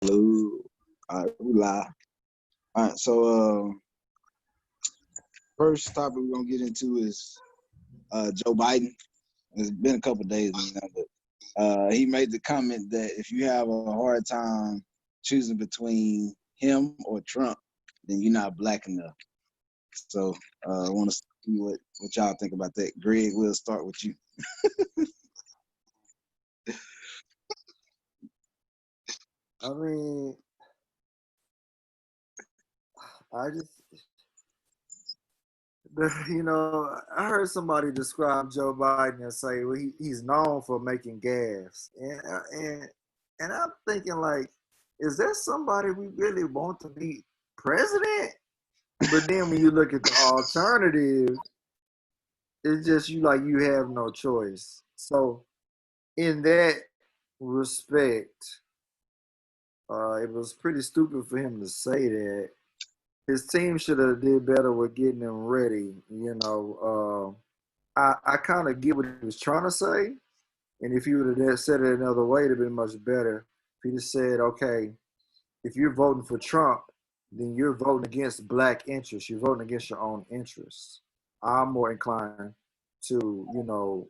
Blue. All right, we live. All right, so first topic we're gonna get into is Joe Biden. It's been a couple of days now, but he made the comment that if you have a hard time choosing between him or Trump, then you're not black enough. So I want to see what y'all think about that. Greg, we'll start with you. I mean, I just, I heard somebody describe Joe Biden and say, well, he's known for making gas, and I'm thinking like, is there somebody we really want to be president? But then when you look at the alternative, it's just you have no choice. So in that respect, it was pretty stupid for him to say that. His team should have did better with getting him ready. I kind of get what he was trying to say, and if he would have said it another way, it'd have been much better. If he just said, "Okay, if you're voting for Trump, then you're voting against black interests. You're voting against your own interests." I'm more inclined to,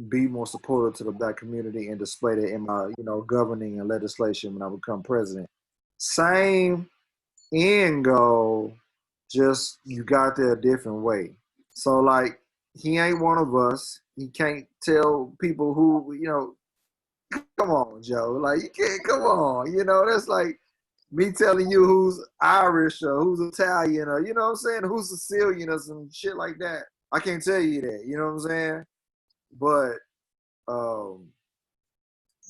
be more supportive to the black community and display that in my, governing and legislation when I become president. Same end goal, just you got there a different way. So like he ain't one of us. He can't tell people who, come on, Joe. Like you can't come on. That's like me telling you who's Irish or who's Italian or what I'm saying, who's Sicilian or some shit like that. I can't tell you that, you know what I'm saying? But um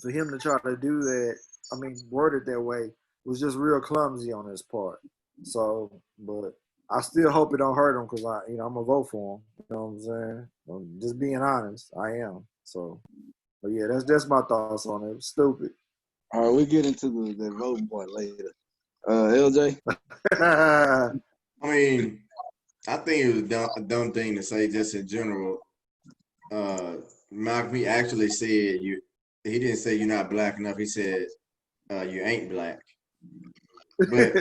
for him to try to do that, I mean, word it that way, was just real clumsy on his part. So, but I still hope it don't hurt him because I'm gonna vote for him. You know what I'm saying? I'm just being honest, I am. So, but yeah, that's my thoughts on it. It's stupid. All right, we'll get into the voting part later. LJ. I mean, I think it was a dumb thing to say just in general. Malcolm, he actually said you. He didn't say you're not black enough. He said you ain't black. But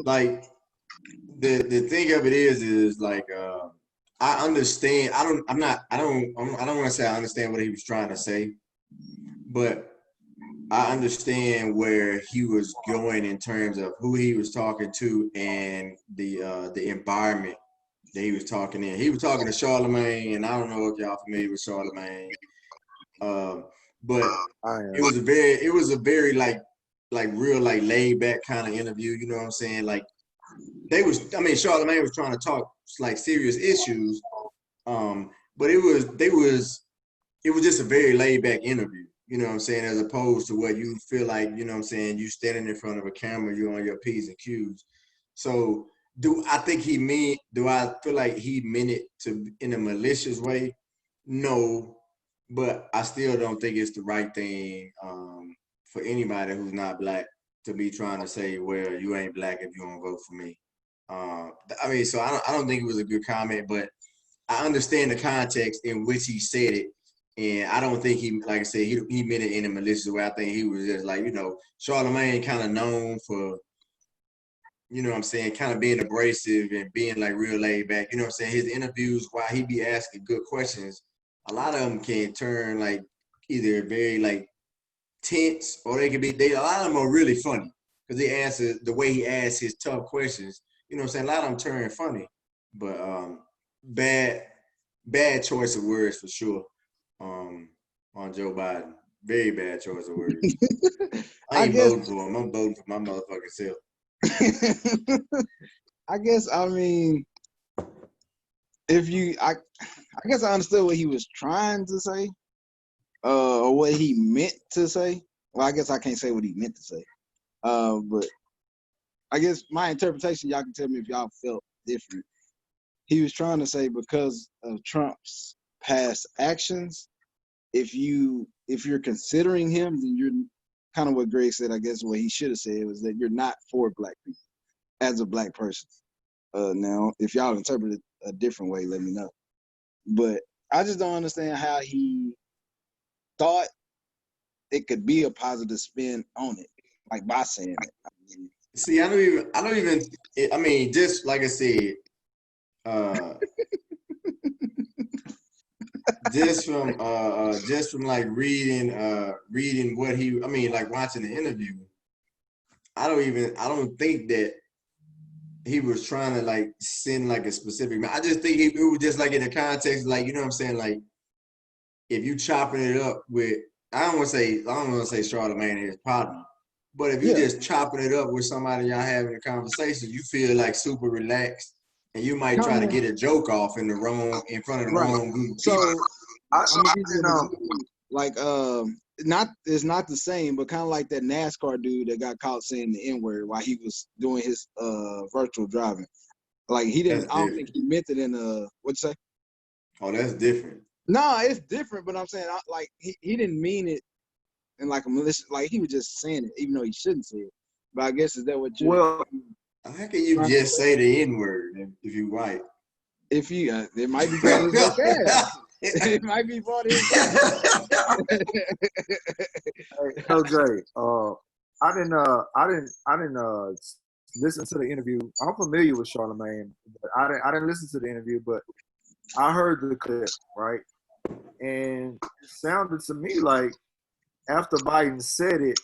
like the thing of it is like I understand. I don't want to say I understand what he was trying to say, but I understand where he was going in terms of who he was talking to and the environment that he was talking in. He was talking to Charlemagne, and I don't know if y'all familiar with Charlemagne, um, but it was a very like real like laid back kind of interview. You know what I'm saying? Like Charlemagne was trying to talk like serious issues, but it was just a very laid back interview. You know what I'm saying? As opposed to what you feel like, you know what I'm saying, you standing in front of a camera, you're on your P's and Q's. So do I feel like he meant it to in a malicious way? No, but I still don't think it's the right thing for anybody who's not black to be trying to say, well, you ain't black if you don't vote for me. So I don't think it was a good comment, but I understand the context in which he said it. And I don't think he, like I said, he meant it in a malicious way. I think he was just like, Charlemagne kind of known for, you know what I'm saying, kind of being abrasive and being like real laid back. You know what I'm saying? His interviews, while he be asking good questions, a lot of them can turn like either very like tense or a lot of them are really funny because they answer the way he asks his tough questions. You know what I'm saying? A lot of them turn funny, but bad bad choice of words for sure. Um, on Joe Biden, very bad choice of words. I I ain't guess voting for him. I'm voting for my motherfucking self. I guess I mean if you I guess I understood what he was trying to say, or what he meant to say. Well, I guess I can't say what he meant to say. But I guess my interpretation, y'all can tell me if y'all felt different. He was trying to say because of Trump's past actions, if you're considering him, then you're kind of what Greg said. I guess what he should have said was that you're not for black people as a black person. Now, if y'all interpret it a different way, let me know. But I just don't understand how he thought it could be a positive spin on it. like by saying it. I mean, See, I don't even. I mean, just like I said, just from like reading what he. I mean, like watching the interview. I don't think that he was trying to like send like a specific. I just think it was just like in the context, like you know what I'm saying, like if you chopping it up with. I don't want to say Charlemagne and his partner. But if you just chopping it up with somebody y'all having a conversation, you feel like super relaxed, and you might try to get a joke off in front of the wrong group. So I'm gonna give you an example. Like it's not the same, but kind of like that NASCAR dude that got caught saying the N-word while he was doing his virtual driving. Like he didn't. I don't think he meant it in what'd you say? Oh, that's different. No, it's different. But I'm saying like he didn't mean it. And like a malicious, like he was just saying it, even though he shouldn't say it. But I guess is that what you? Well, how can you just say the N-word if you white? If you, it might be part of his vocab. It might be part of his vocab. Hey, LJ, I didn't listen to the interview. I'm familiar with Charlemagne, but I didn't listen to the interview, but I heard the clip, right? And it sounded to me like after Biden said it,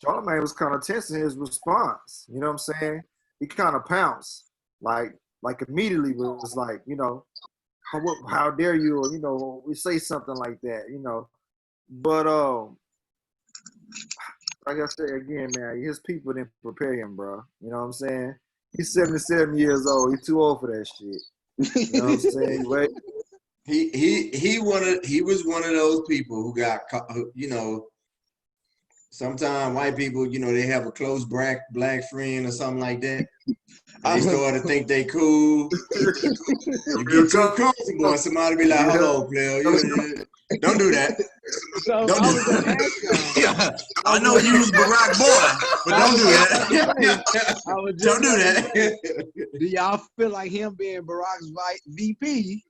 Charlemagne was kind of tense in his response. You know what I'm saying? He kind of pounced, like immediately was like, you know, how dare you, or you know, we say something like that, you know. But like I said again, man, his people didn't prepare him, bro. You know what I'm saying? He's 77 years old. He's too old for that shit. You know what I'm saying? Right? He was one of those people who got, you know, sometimes white people, you know, they have a close black friend or something like that. They start to think they cool. You get too comfortable and somebody be like, hello, player. Don't do that. So don't do that. I know you was Barack boy, but don't do that. Don't do that. Do y'all feel like him being Barack's VP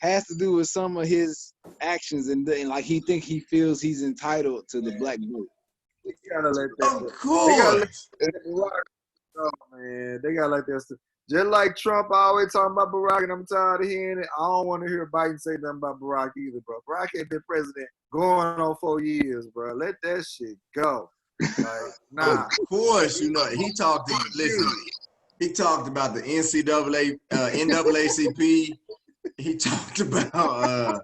has to do with some of his actions and like he feels he's entitled to the black vote? They gotta let that. Of course. Oh man, they gotta let that. Just like Trump always talking about Barack, and I'm tired of hearing it. I don't want to hear Biden say nothing about Barack either, bro. Barack ain't been president going on 4 years, bro. Let that shit go. Like, nah. Of course, you know he talked. He talked about the NCAA, NAACP. He talked about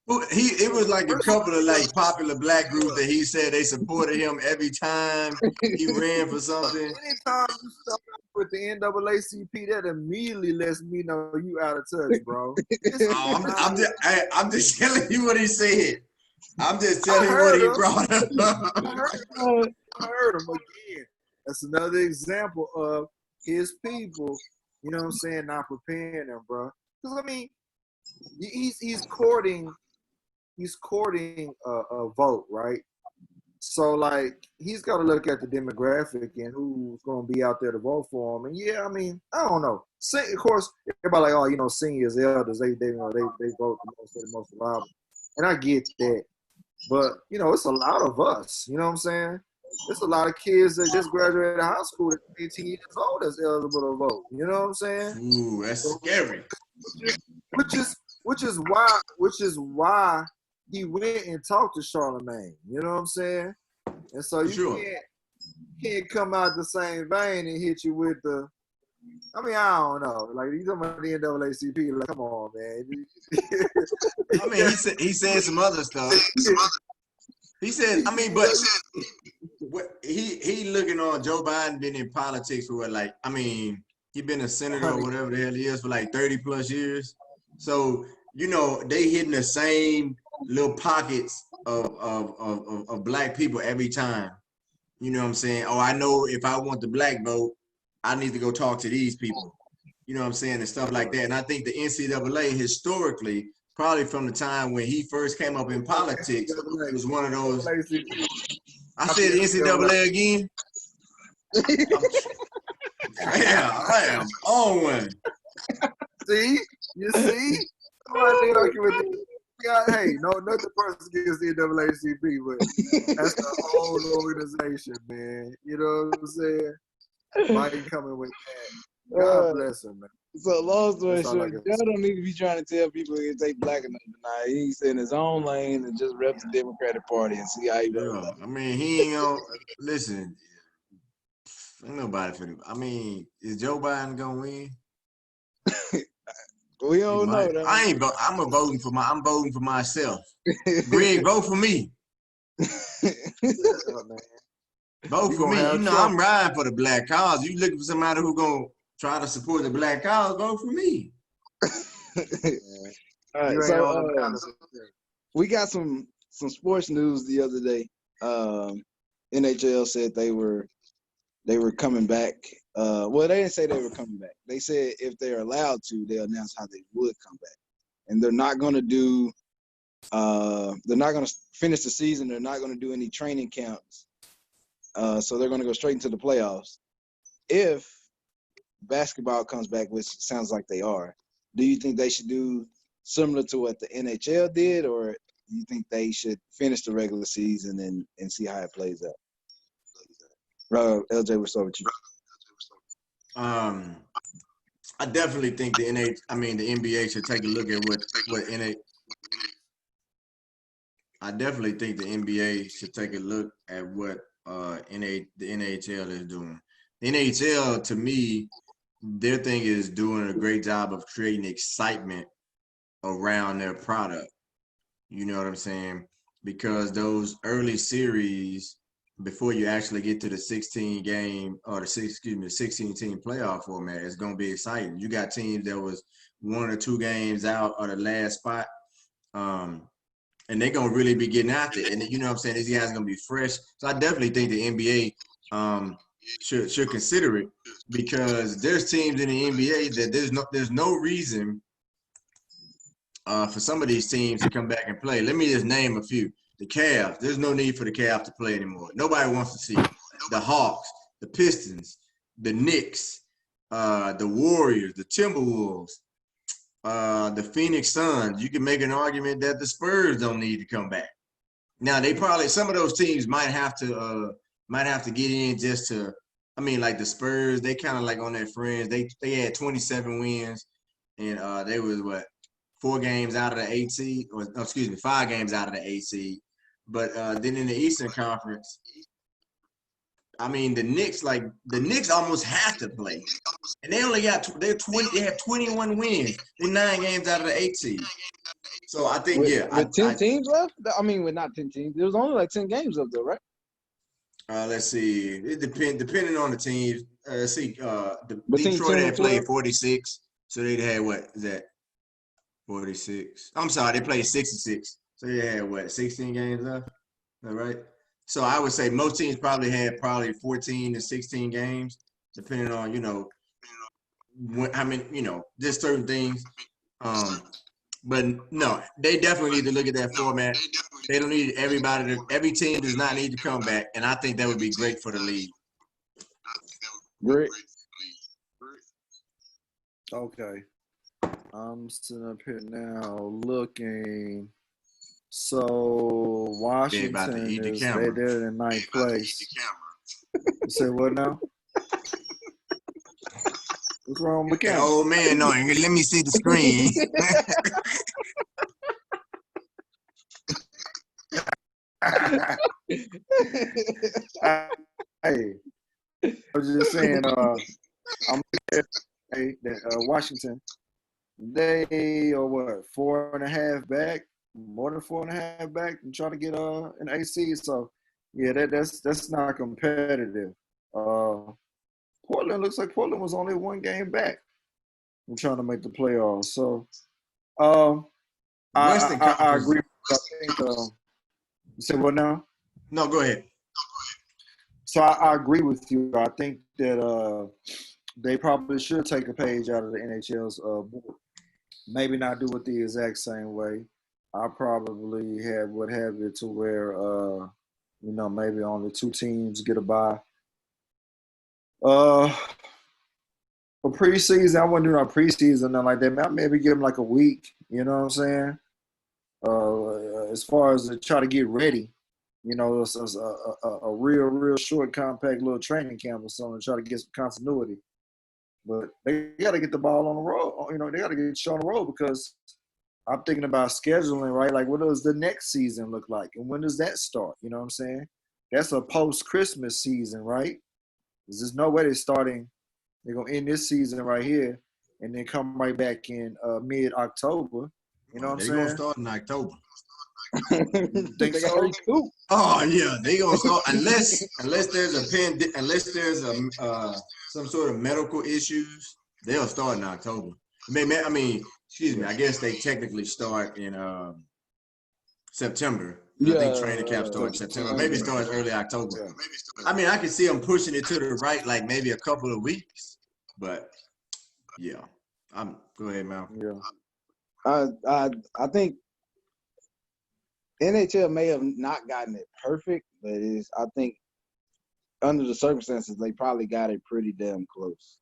it was like a couple of like popular black groups that he said they supported him every time he ran for something. Anytime you start with the NAACP, that immediately lets me know you out of touch, bro. I'm just telling you what he said. I'm just telling you what he brought up. I heard him again. That's another example of his people, you know what I'm saying, not preparing them, bro. Because I mean, he's courting a vote, right? So like he's got to look at the demographic and who's going to be out there to vote for him. And yeah, I mean, I don't know. Of course, everybody like, oh, you know, seniors, elders, they you know they vote the most reliable, and I get that. But you know, it's a lot of us. You know what I'm saying? There's a lot of kids that just graduated high school at 18 years old that's eligible to vote. You know what I'm saying? Ooh, that's scary. Which is why he went and talked to Charlemagne. You know what I'm saying? And so you can't come out the same vein and hit you with the. I mean, I don't know. Like you talking about the NAACP? Like, come on, man. I mean, he said some other stuff. He said, I mean, but he looking on Joe Biden been in politics for what, like, I mean, he been a senator or whatever the hell he is for like 30 plus years. So, you know, they hitting the same little pockets of black people every time. You know what I'm saying? Oh, I know if I want the black vote, I need to go talk to these people. You know what I'm saying? And stuff like that. And I think the NCAA historically, probably from the time when he first came up in politics, it was one of those. I said NCAA again. Yeah, I am on one. See? You see? Hey, no, nothing personal against the NAACP, but that's the whole organization, man. You know what I'm saying? Mike coming with that. God bless him, man. So long story That's all I short, can y'all say. don't need to be trying to tell people if they black enough tonight. He's in his own lane and just rep the Democratic Party and see how he rolls. Yeah, I mean, he ain't gonna listen. Ain't nobody for I mean, is Joe Biden gonna win? We He don't know might. though. I ain't. I'm voting for myself. Greg, vote for me. Vote You for gonna me. You have know, Trump. I'm riding for the black cause. You looking for somebody who gonna try to support the black cause? Vote for me. All right, You ain't so on the ballot. we got some sports news the other day. NHL said they were coming back. Well, they didn't say they were coming back. They said if they're allowed to, they'll announce how they would come back. And they're not going to do. They're not going to finish the season. They're not going to do any training camps. So they're going to go straight into the playoffs. If basketball comes back, which sounds like they are, do you think they should do similar to what the NHL did, or do you think they should finish the regular season and see how it plays out? LJ, we'll start with you. I definitely think the NBA should take a look at what I definitely think the NBA should take a look at what the NHL is doing. The NHL, to me, their thing is doing a great job of creating excitement around their product. You know what I'm saying? Because those early series, before you actually get to the 16 game or the 16 team playoff format, it's gonna be exciting. You got teams that was 1 or 2 games out of the last spot. And they're gonna really be getting after it. And you know what I'm saying? These guys are gonna be fresh. So I definitely think the NBA should consider it, because there's teams in the NBA that there's no reason for some of these teams to come back and play. Let me just name a few. The Cavs. There's no need for the Cavs to play anymore. Nobody wants to see it. The Hawks, the Pistons, the Knicks, the Warriors, the Timberwolves, the Phoenix Suns. You can make an argument that the Spurs don't need to come back. Now some of those teams might have to get in just to. I mean, like the Spurs, they kind of like on their friends. They had 27 wins, and they was 4 games out of the 8 seed, or excuse me, 5 games out of the 8 seed. But then in the Eastern Conference, I mean, the Knicks almost have to play, and they only got they have 21 wins. They're 9 games out of the 8 seed. So I think with 10 teams left. I mean, with not 10 teams, there was only like 10 games left, though, right? Let's see. It depending on the teams. Let's see. Between Detroit 10 had and played 12? 46, so they'd had what is that? 46. I'm sorry, they played 66. So they had 16 games left. All right. So I would say most teams probably had 14 to 16 games, depending on how many just certain things. But no, they definitely need to look at that format. They don't need every team does not need to come back, and I think that would be great for the league. Great. Okay. I'm sitting up here now looking. So Washington they're in 9th place. You say what now? What's wrong with Cam? Oh man, no, let me see the screen. Hey, I was just saying, I'm Washington. They are what, 4.5 back, more than 4.5 back, and trying to get an AC. So yeah, that's not competitive. Portland looks like Portland was only 1 game back. I'm trying to make the playoffs. So I agree. I think you said what now? No, go ahead. So I agree with you. I think that they probably should take a page out of the NHL's book. Maybe not do it the exact same way. I probably would have it to where maybe only 2 teams get a bye. For preseason, I wouldn't do no preseason nothing like that. Maybe give them like a week. You know what I'm saying? as far as to try to get ready. You know, it's a real short, compact little training camp or something to try to get some continuity. But they got to get the ball on the road. You know, they got to get the show on the road because I'm thinking about scheduling, right? Like, what does the next season look like? And when does that start? You know what I'm saying? That's a post-Christmas season, right? There's no way they're starting. They're going to end this season right here and then come right back in mid-October. You know what I'm saying? They're going to start in October. Think so? Oh yeah, they gonna start unless there's some sort of medical issues. They'll start in October. I mean, excuse me. I guess they technically start in September. I think training camp starts in September. Maybe starts early October. I mean, I can see them pushing it to the right, like maybe a couple of weeks. But yeah, go ahead, Malcolm. Yeah. I think NHL may have not gotten it perfect, but I think under the circumstances, they probably got it pretty damn close.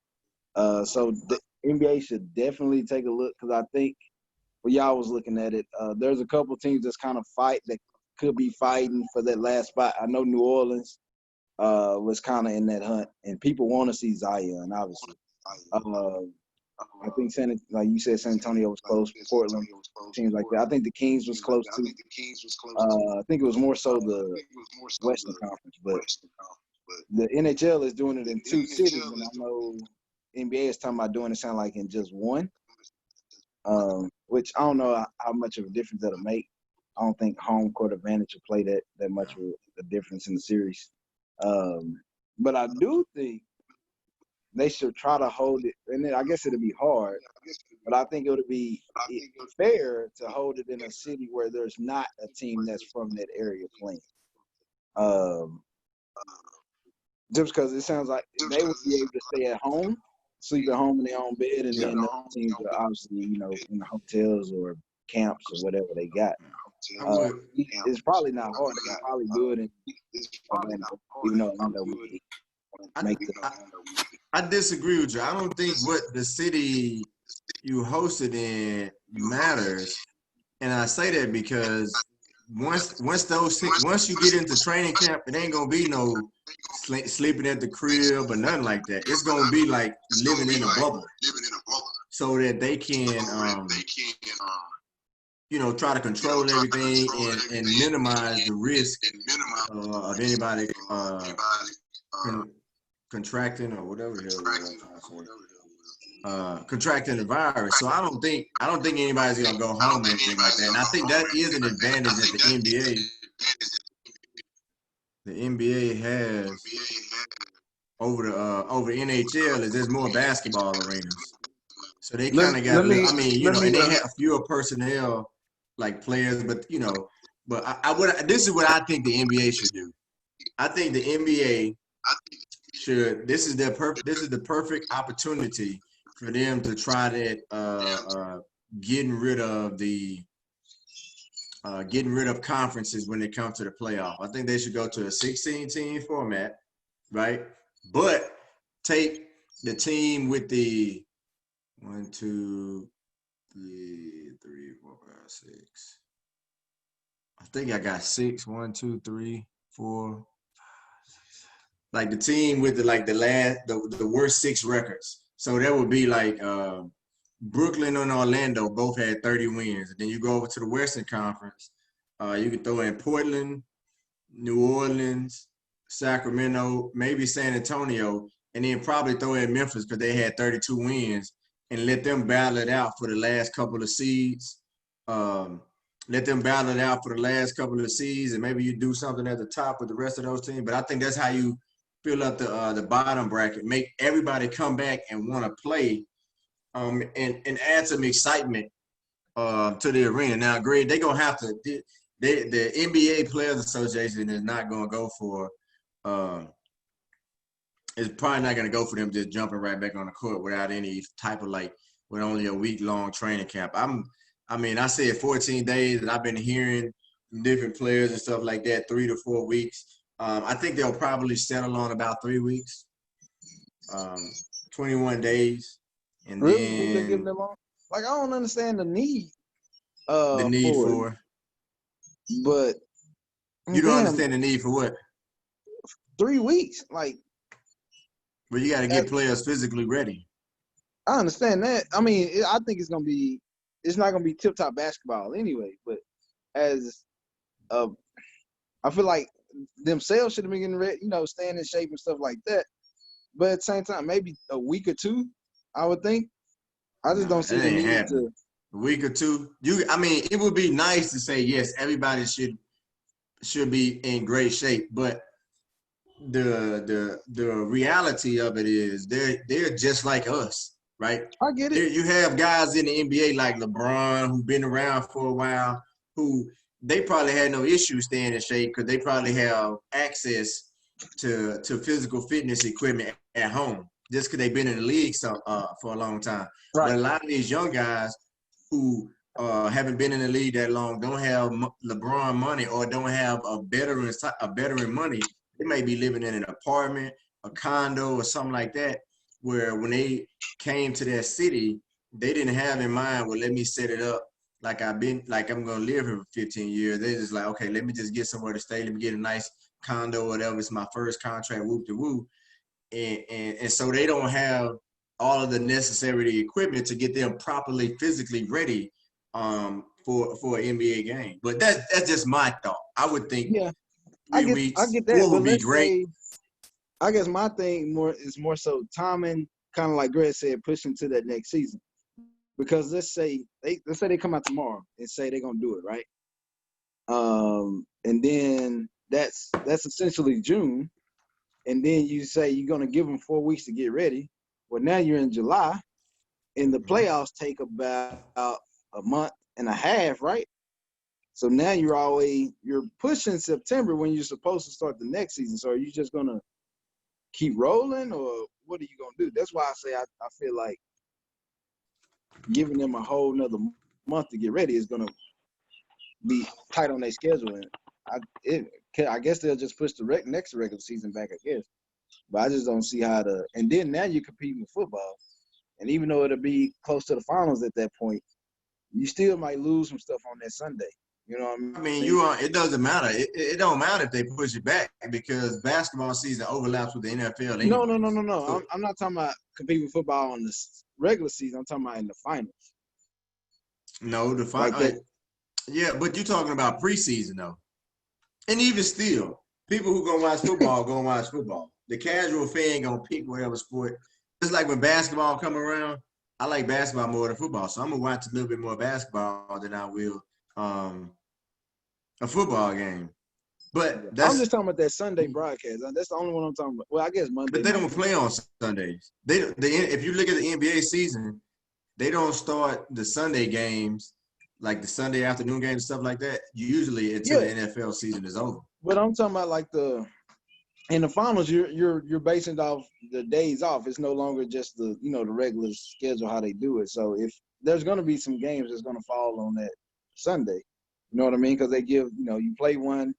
So the NBA should definitely take a look because I think when y'all was looking at it, there's a couple teams that's kind of that could be fighting for that last spot. I know New Orleans was kind of in that hunt, and people want to see Zion, obviously. I think like you said, San Antonio was close. Portland, teams like that. I think the Kings was close too. I think it was more so the Western Conference, but the NHL is doing it in 2 cities, and I know NBA is talking about doing it sound like in just 1. Which I don't know how much of a difference that'll make. I don't think home court advantage will play that much of a difference in the series. But I do think they should try to hold it, and then I guess it'll be hard, but I think it would be fair to hold it in a city where there's not a team that's from that area playing. Just because it sounds like they would be able to stay at home, sleep at home in their own bed, and then the teams are obviously, you know, in the hotels or camps or whatever they got. It's probably not hard. They can probably do it in Orlando, even though Orlando would make it. I disagree with you. I don't think what the city you hosted in matters, and I say that because once you get into training camp, it ain't gonna be no sleeping at the crib or nothing like that. It's gonna be like living in a bubble, so that they can you know, try to control everything and minimize the risk of anybody contracting or whatever contracting the virus. So I don't think anybody's gonna go home or anything like that. And I think that is an advantage that the NBA has over NHL is there's more basketball arenas. So they kind of got. I mean, you know, and they have fewer personnel like players, but you know, but this is what I think the NBA should do. I think the NBA should. This is the perfect opportunity for them to try that getting rid of conferences when it comes to the playoff. I think they should go to a 16-team format, right? But take the team with the 1, 2, 3, 4, 5, 6. I think I got 6. 1, 2, 3, 4, 5, 6. Like the team with the worst 6 records. So that would be like Brooklyn and Orlando both had 30 wins. And then you go over to the Western Conference. You can throw in Portland, New Orleans, Sacramento, maybe San Antonio, and then probably throw in Memphis because they had 32 wins. And let them battle it out for the last couple of seeds. And maybe you do something at the top with the rest of those teams. But I think that's how you fill up the bottom bracket, make everybody come back and want to play, and add some excitement to the arena. Now, Greg, they're gonna have to. The NBA Players Association is not gonna go for. It's probably not going to go for them just jumping right back on the court without any type of with only a week-long training camp. I said 14 days, and I've been hearing from different players and stuff like that, 3 to 4 weeks. I think they'll probably settle on about 3 weeks, 21 days. And really? then They're giving them long? Like, I don't understand the need. The need for But You don't damn, understand the need for what? 3 weeks. Like, But you got to get players physically ready. I understand that. I mean, I think it's not gonna be tip top basketball anyway. But as I feel like themselves should have been getting ready, staying in shape and stuff like that. But at the same time, maybe a week or two, I would think. I just don't see That the ain't need happening. to. A week or two. I mean, it would be nice to say yes, everybody should be in great shape, but the reality of it is they're just like us, right? I get it. You have guys in the NBA like LeBron who've been around for a while, who they probably had no issue staying in shape because they probably have access to physical fitness equipment at home just because they've been in the league for a long time. Right. But a lot of these young guys who haven't been in the league that long, don't have LeBron money, or don't have a veteran money. They may be living in an apartment, a condo, or something like that, where when they came to that city, they didn't have in mind, well, let me set it up like I'm gonna live here for 15 years. They're just like, okay, let me just get somewhere to stay. Let me get a nice condo, whatever. It's my first contract, whoop de whoop. And so they don't have all of the necessary equipment to get them properly physically ready for an NBA game. But that's just my thought. I would think Yeah, 3 I weeks, get that. 4 But would be let's great. say, I guess my thing is more so timing, kind of like Greg said, pushing to that next season. Because let's say they come out tomorrow and say they're gonna do it, right? And then that's essentially June, and then you say you're gonna give them 4 weeks to get ready. Well, now you're in July, and the playoffs take about a month and a half, right? So now you're pushing September when you're supposed to start the next season. So are you just gonna keep rolling, or what are you gonna do? That's why I say I feel like giving them a whole nother month to get ready is gonna be tight on their schedule, and I guess they'll just push the next regular season back, I guess. But I just don't see how to. And then now you're competing with football, and even though it'll be close to the finals at that point, you still might lose some stuff on that Sunday. You know what I mean? It doesn't matter. It don't matter if they push it back because basketball season overlaps with the NFL anyway. No. So, I'm not talking about competing with football on the regular season. I'm talking about in the finals. no, the final. Like Yeah, but you're talking about preseason though, and even still, people who gonna watch football gonna watch football. The casual fan gonna pick whatever sport. It's like when basketball come around. I like basketball more than football, so I'm gonna watch a little bit more basketball than I will a football game. But I'm just talking about that Sunday broadcast. That's the only one I'm talking about. Well, I guess Monday. But they don't play on Sundays. If you look at the NBA season, they don't start the Sunday games, like the Sunday afternoon games and stuff like that, usually until the NFL season is over. But I'm talking about like in the finals, you're basing it off the days off. It's no longer just the regular schedule how they do it. So if there's going to be some games that's going to fall on that Sunday, you know what I mean? Because they give you play one,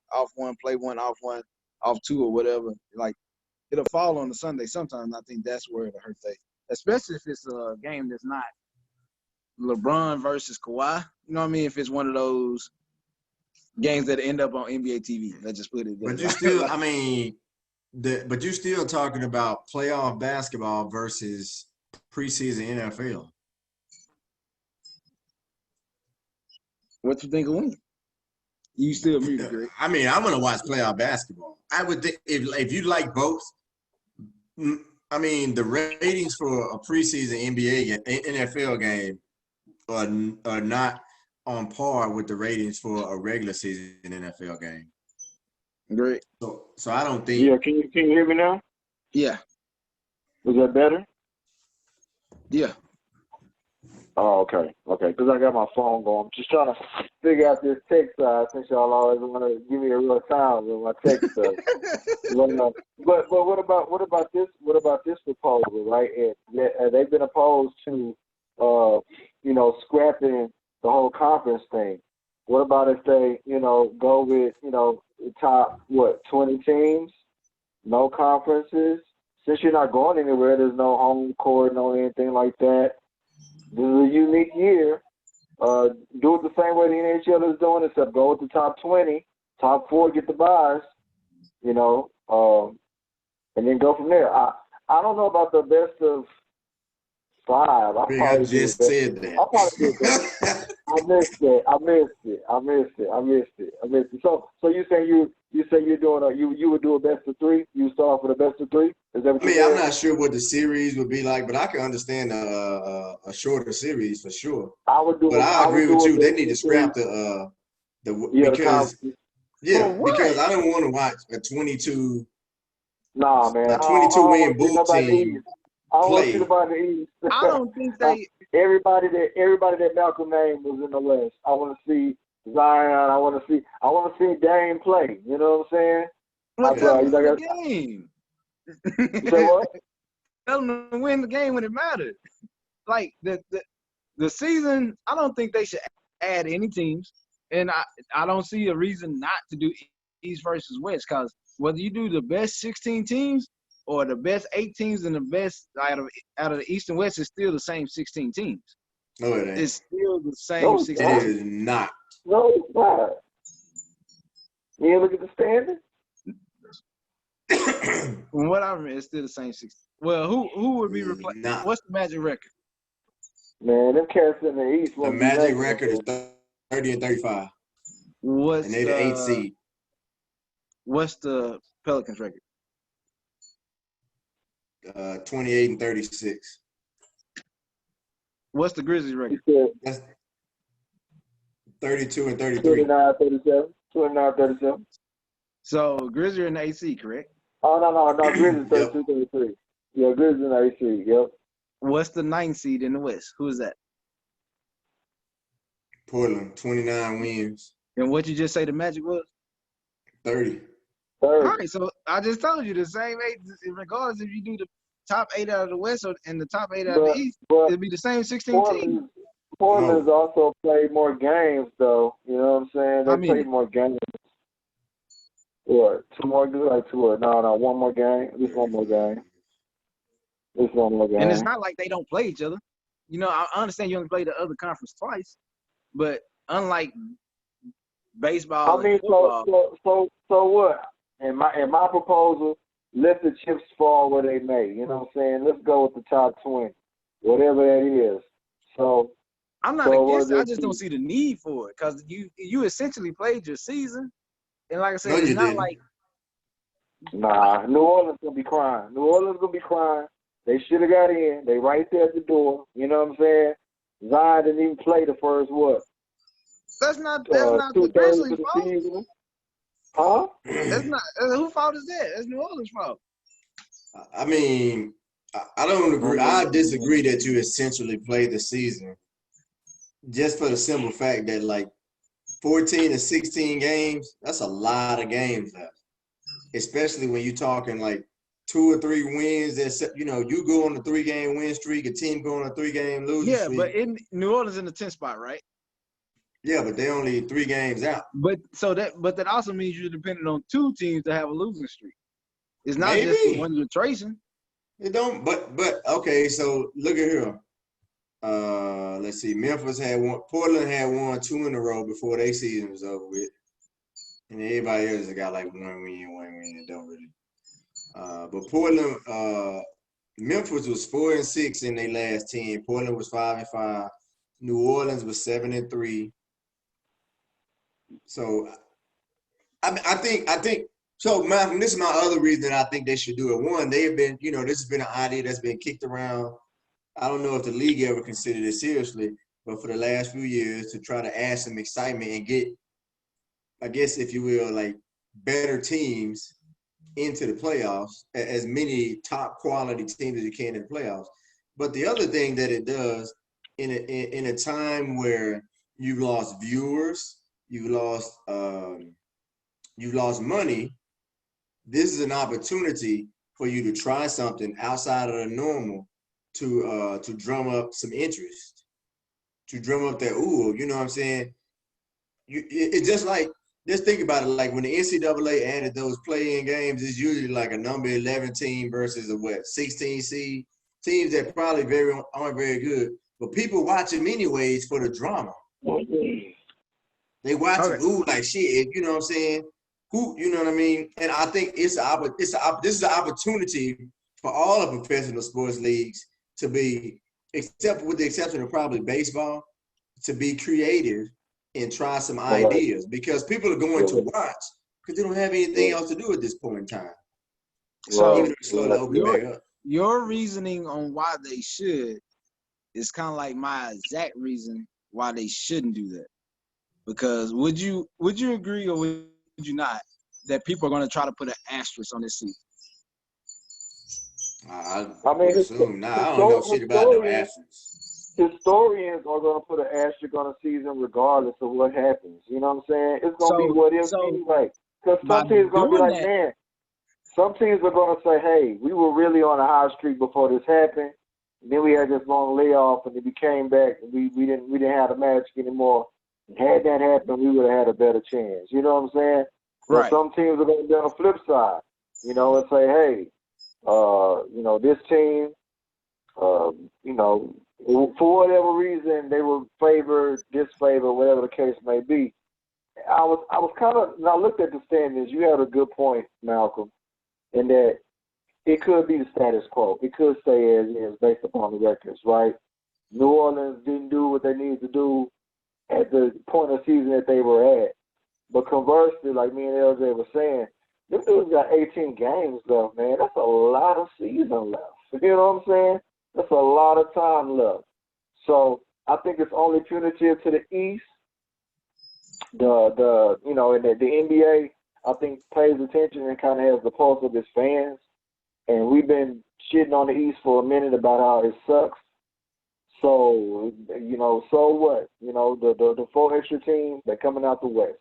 play one, off two, or whatever. Like it'll fall on the Sunday sometimes. I think that's where it'll hurt they, especially if it's a game that's not LeBron versus Kawhi. You know what I mean? If it's one of those games that end up on NBA TV, let's just put it there. But you still, I mean. But you're still talking about playoff basketball versus preseason NFL. What you think of winning? You still muted, Greg. I mean, I'm gonna watch playoff basketball. I would think if you like both. I mean, the ratings for a preseason NFL game are not on par with the ratings for a regular season NFL game. Great. So I don't think. Yeah, can you hear me now? Yeah. Is that better? Yeah. Oh, okay. Because I got my phone going. I'm just trying to figure out this text side since y'all always want to give me a real time with my text stuff. but what about this? What about this proposal, right? They've been opposed to, scrapping the whole conference thing. What about if they, go with, top 20 teams, no conferences? Since you're not going anywhere, there's no home court, no anything like that. This is a unique year Do it the same way the NHL is doing, except go with the top 20, top 4 get the buys, you know, and then go from there. I don't know about the best of 5. I just said that. I'll probably do that. I missed it. So you say you're doing you would do a best of 3? You start off with a best of 3? Is that what I'm not sure what the series would be like, but I can understand a shorter series for sure. I would do. But I agree with you. They need to scrap because I don't want to watch a 22. Nah, man. A 22-win bull team. I don't want you to buy the East. I don't think they. Everybody that Malcolm named was in the West. I want to see Zion. I want to see Dame play. You know what I'm saying? Well, tell them to win the game. You say what? Tell them to win the game when it matters. Like the season, I don't think they should add any teams, and I don't see a reason not to do East versus West, because whether you do the best 16 teams or the best 8 teams and the best out of the East and West, is still the same 16 teams. No, it ain't. It's still the same 16 It teams. is not. No, it's not. You look at the standings? From what I remember, it's still the same 16. Well, who would be replaced? What's the Magic record? Man, them cats in the East. The Magic record is 30-35. And they're the 8th seed. What's the Pelicans record? 28-36. What's the Grizzlies record? That's 32-33. 29-37. So Grizzlies are in the AC, correct? Oh no, Grizzlies 32-33. Yeah, Grizzlies in the AC. Yep. What's the 9th seed in the West? Who is that? Portland, 29 wins. And what you just say the Magic was? 30. All right, so I just told you the same 8, regardless if you do the top 8 out of the West and the top 8 out of the East, it'll be the same 16 teams. Portland's also played more games, though. You know what I'm saying? They played more games. What? 2 more? Like 2 or no, 1 more game. At least 1 more game. At least 1 more game. And it's not like they don't play each other. You know, I understand you only play the other conference twice, but unlike baseball, I mean, and football, so what? In my proposal, let the chips fall where they may. You know what I'm saying? Let's go with the top 20, whatever that is. So I'm not against it. I just don't see the need for it, because you essentially played your season, and like I said, it's not like. Nah, New Orleans gonna be crying. They should have got in. They right there at the door. You know what I'm saying? Zion didn't even play the first what? That's not the Grizzlies' fault. Season. Huh? That's not whose fault is that? That's New Orleans' fault. I mean, I don't agree. I disagree that you essentially played the season, just for the simple fact that like 14 to 16 games, that's a lot of games left. Especially when you're talking like 2 or 3 wins. You know, you go on a 3-game win streak, a team go on a 3-game losing streak. Yeah, but in New Orleans in the 10th spot, right? Yeah, but they're only 3 games out. But that also means you're dependent on 2 teams to have a losing streak. It's not Maybe. just the one you're tracing. It don't. But okay. So look at here. Let's see. Memphis had 1. Portland had won 2 in a row before their season was over with, and everybody else has got like 1 win. It don't really. But Portland, Memphis was 4-6 in their last 10. Portland was 5-5. New Orleans was 7-3. So, I think. So, Malcolm, this is my other reason I think they should do it. One, they have been, this has been an idea that's been kicked around. I don't know if the league ever considered it seriously, but for the last few years, to try to add some excitement and get, I guess, if you will, like better teams into the playoffs, as many top quality teams as you can in the playoffs. But the other thing that it does, in a time where you've lost viewers, you've lost money, this is an opportunity for you to try something outside of the normal to drum up some interest, to drum up that you know what I'm saying? It's just like, just think about it, like when the NCAA added those play-in games, it's usually like a number 11 team versus a 16 seed, teams that probably aren't very good, but people watch them anyways for the drama. They watching, Okay. ooh, like shit, you know what I'm saying? Who, you know what I mean? And I think this is an opportunity for all of professional sports leagues to be, except with the exception of probably baseball, to be creative and try some ideas because people are going to watch because they don't have anything else to do at this point in time. So Even if it's slowly opening back up. your reasoning on why they should is kind of like my exact reason why they shouldn't do that. Because would you agree or would you not that people are going to try to put an asterisk on this season? I mean, would assume. Nah, I don't know shit about no asterisks. Historians are going to put an asterisk on a season regardless of what happens. You know what I'm saying? It's going to be what if anyway. Because some teams are going to be like, man, some teams are going to say, hey, we were really on a high streak before this happened. And then we had this long layoff, and then we came back, and we didn't have the magic anymore. And had that happened, we would have had a better chance. You know what I'm saying? Right. So some teams are going to be on the flip side, you know, and say, hey, you know, this team, you know, for whatever reason they were favored, disfavored, whatever the case may be. I was kind of, when I looked at the standings, you had a good point, Malcolm, in that it could be the status quo. It could stay as is based upon the records, right? New Orleans didn't do what they needed to do at the point of the season that they were at. But conversely, like me and LJ were saying, them dudes got 18 games left, man. That's a lot of season left. You know what I'm saying? That's a lot of time left. So I think it's only punitive to the East. The you know, and the NBA, I think, pays attention and kind of has the pulse of its fans. And we've been shitting on the East for a minute about how it sucks. So, you know, so what? You know, the 4 extra teams, they're coming out the West.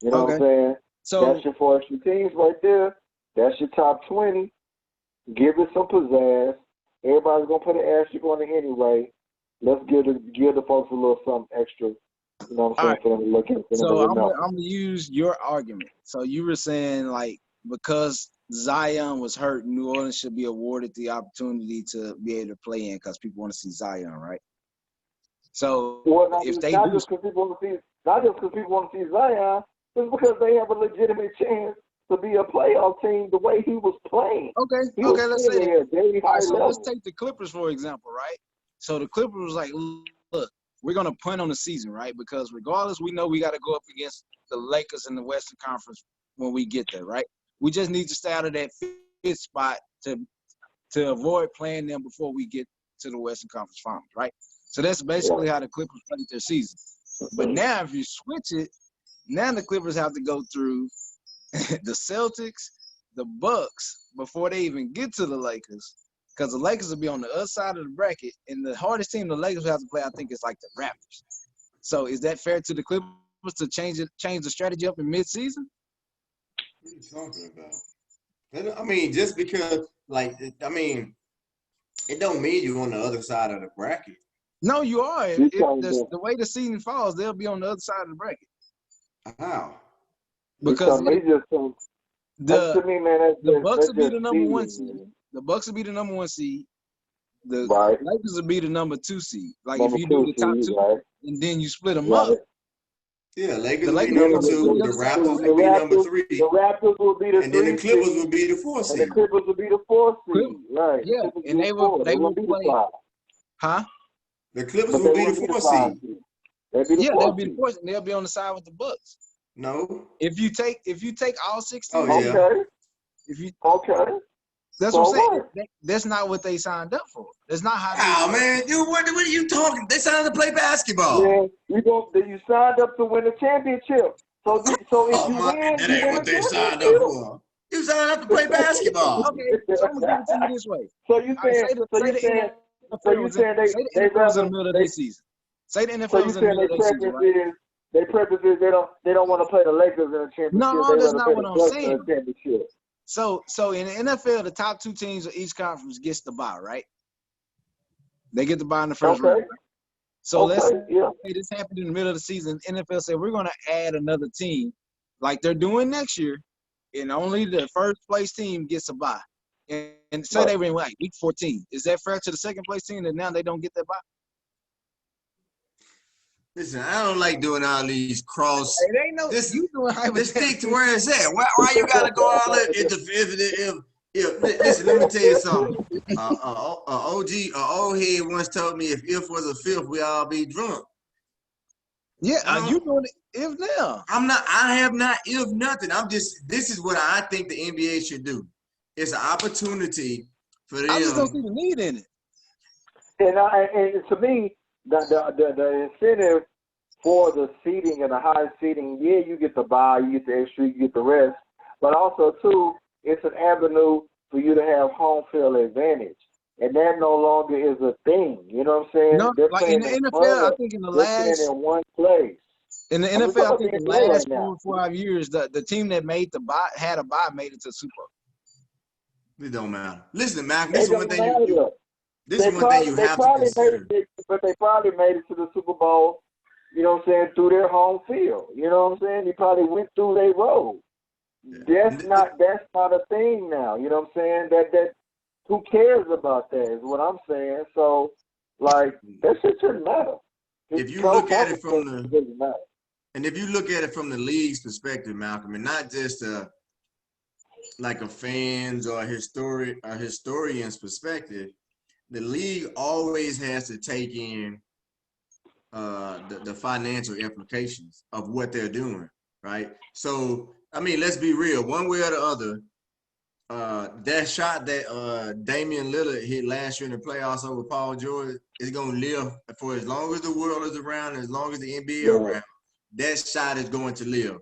You know what I'm saying? So that's your 4 extra teams right there. That's your top 20. Give it some pizzazz. Everybody's gonna put an asterisk on it anyway. Let's give the folks a little something extra. You know what I'm saying? For them to look at. So I'm gonna use your argument. So you were saying, like, because Zion was hurt, New Orleans should be awarded the opportunity to be able to play in because people want to see Zion, right? So if they not just because people want to see Zion, it's because they have a legitimate chance to be a playoff team the way he was playing. Okay, let's say that. So let's take the Clippers for example, right? So the Clippers was like, look, we're gonna punt on the season, right? Because regardless, we know we got to go up against the Lakers in the Western Conference when we get there, right? We just need to stay out of that 5th spot to avoid playing them before we get to the Western Conference Finals, right? So that's basically how the Clippers played their season. But now if you switch it, now the Clippers have to go through the Celtics, the Bucks before they even get to the Lakers, because the Lakers will be on the other side of the bracket, and the hardest team the Lakers have to play, I think, is like the Raptors. So is that fair to the Clippers to change the strategy up in midseason? What are you talking about? I mean, just because, like, I mean, it don't mean you're on the other side of the bracket. No, you are. If the way the season falls, they'll be on the other side of the bracket. How? Because the Bucks will be the number 1 seed. The Bucks will be the number 1 seed. The Lakers will be the number 2 seed. Like number if you do the top 2 and then you split them up. Yeah, Lakers will be number 2. The Raptors will be number 3. The Raptors will be the 3. And then the Clippers will be the 4 seed. And the Clippers will be the 4 seed. Right. Yeah, and they will play. Huh? The Clippers will be the 4 seed. They'll be the 4 seed. They'll be on the side with the Bucks. No. If you take all 16. Oh yeah. That's what I'm saying. That's not what they signed up for. That's not how. Man, dude, what are you talking? They signed up to play basketball. Yeah, you signed up to win a championship. So if you win, that ain't what they signed up for. You signed up to play basketball. Okay, so I'm gonna give it to you this way. So you saying they was in the middle of their season. Say the NFL was in the middle of their season, right? Their purpose is they don't want to play the Lakers in a championship. No, that's not what I'm saying. So in the NFL, the top 2 teams of each conference gets the bye, right? They get the bye in the first round. Right? So let's say this happened in the middle of the season. NFL said we're going to add another team, like they're doing next year, and only the first place team gets a bye. And say they were in like week 14. Is that fair to the second place team that now they don't get that bye? Listen, I don't like doing all these cross. It ain't no. This, You doing Let's stick to hypothetical. where it's at. Why you gotta go all that? Listen, let me tell you something. Old head once told me if was a fifth, we all be drunk. Yeah, you doing it if now. I'm not. I have not if nothing. I'm just. This is what I think the NBA should do. It's an opportunity for them. I just don't see the need in it. And to me, the incentive for the seating and the high seating, yeah, you get the buy, you get the extra, you get the rest, but also too, it's an avenue for you to have home field advantage, and that no longer is a thing. You know what I'm saying? No, They're like in the NFL, I think in the last in one place. in the NFL, I think the last 4 or 5 years, the team that made the buy had a buy made it to Super Bowl. It don't matter. Listen, Malcolm, this is one thing you have to consider. But they probably made it to the Super Bowl, you know what I'm saying, through their home field. You know what I'm saying? They probably went through their road. Yeah. That's not a thing now. You know what I'm saying? That who cares about that is what I'm saying. So, like, that shit shouldn't matter. If you look at it from the league's perspective, Malcolm, and not just like a fan's or a historian's perspective, the league always has to take in the financial implications of what they're doing, right? So, I mean, let's be real. One way or the other, that shot that Damian Lillard hit last year in the playoffs over Paul George is going to live for as long as the world is around, as long as the NBA is around. That shot is going to live.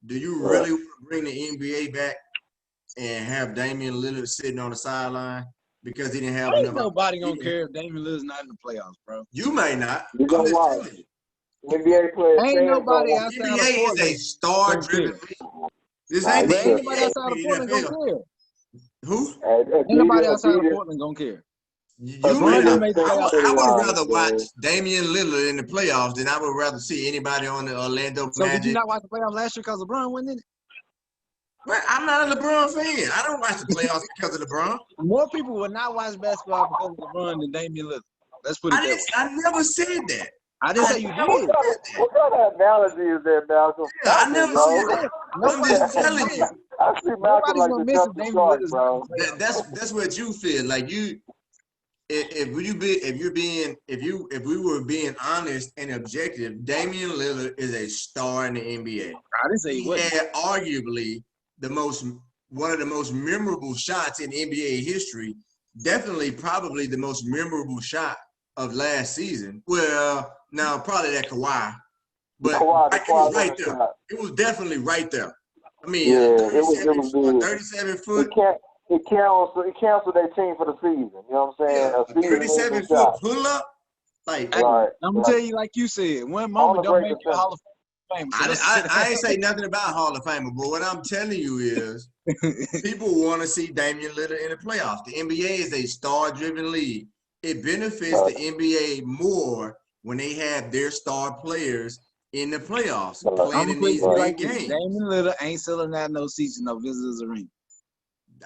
Do you really want to bring the NBA back and have Damian Lillard sitting on the sideline because he didn't have enough? Nobody gonna care if Damian Lillard's not in the playoffs, bro. You may not. You know why? NBA players. Ain't nobody outside NBA of Portland. is a star-driven league. This Ain't ain't the Nobody outside of Portland gonna care. Who? Ain't nobody outside of Portland gonna care. You may not. I would rather watch man. Damian Lillard in the playoffs than I would rather see anybody on the Orlando So Magic. did you not watch the playoffs last year because LeBron wasn't in it? But I'm not a LeBron fan. I don't watch the playoffs because of LeBron. More people will not watch basketball because of LeBron than Damian Lillard. Let's put it that way. I never said that. I didn't say you did. What kind of analogy is that, Malcolm? Yeah, I never said that. I'm just telling you. I see Malcolm Nobody's like gonna the miss jump if Damian shark, Lillard's bro. That's what you feel like. If we were being honest and objective, Damian Lillard is a star in the NBA. I didn't say he wasn't. Had arguably one of the most memorable shots in NBA history. Definitely, probably the most memorable shot of last season. Well, now probably that Kawhi, but it was right there. It was definitely right there. I mean, it was 37 foot. It canceled their team for the season. You know what I'm saying? Yeah, 37-foot pull up. Like, I'm gonna tell you, like you said, one moment don't make you a Hall of Fame. I ain't say nothing about Hall of Famer, but what I'm telling you is people want to see Damian Lillard in the playoffs. The NBA is a star-driven league. It benefits the NBA more when they have their star players in the playoffs playing in these big games. Damian Lillard ain't selling out no seats in no visitors arena.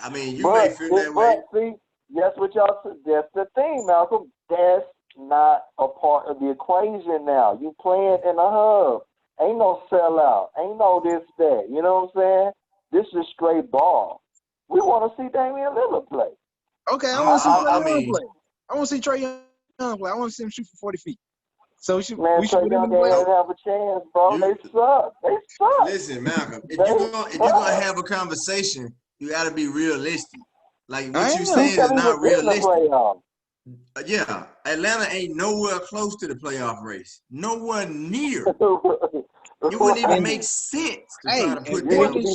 I mean, you may feel that way. See, that's what y'all said. That's the thing, Malcolm. That's not a part of the equation now. You playing in a hub. Ain't no sellout. Ain't no this, that. You know what I'm saying? This is straight ball. We want to see Damian Lillard play. Okay, I want to see Trae Young play. I want to see Trae Young play. I want to see him shoot for 40 feet. So we should put him in the playoffs. They have a chance, bro. They suck. They suck. Listen, Malcolm, if you're gonna have a conversation, you got to be realistic. Like what you saying is not realistic. Yeah, Atlanta ain't nowhere close to the playoff race. Nowhere near. It wouldn't even make sense to try to put them in the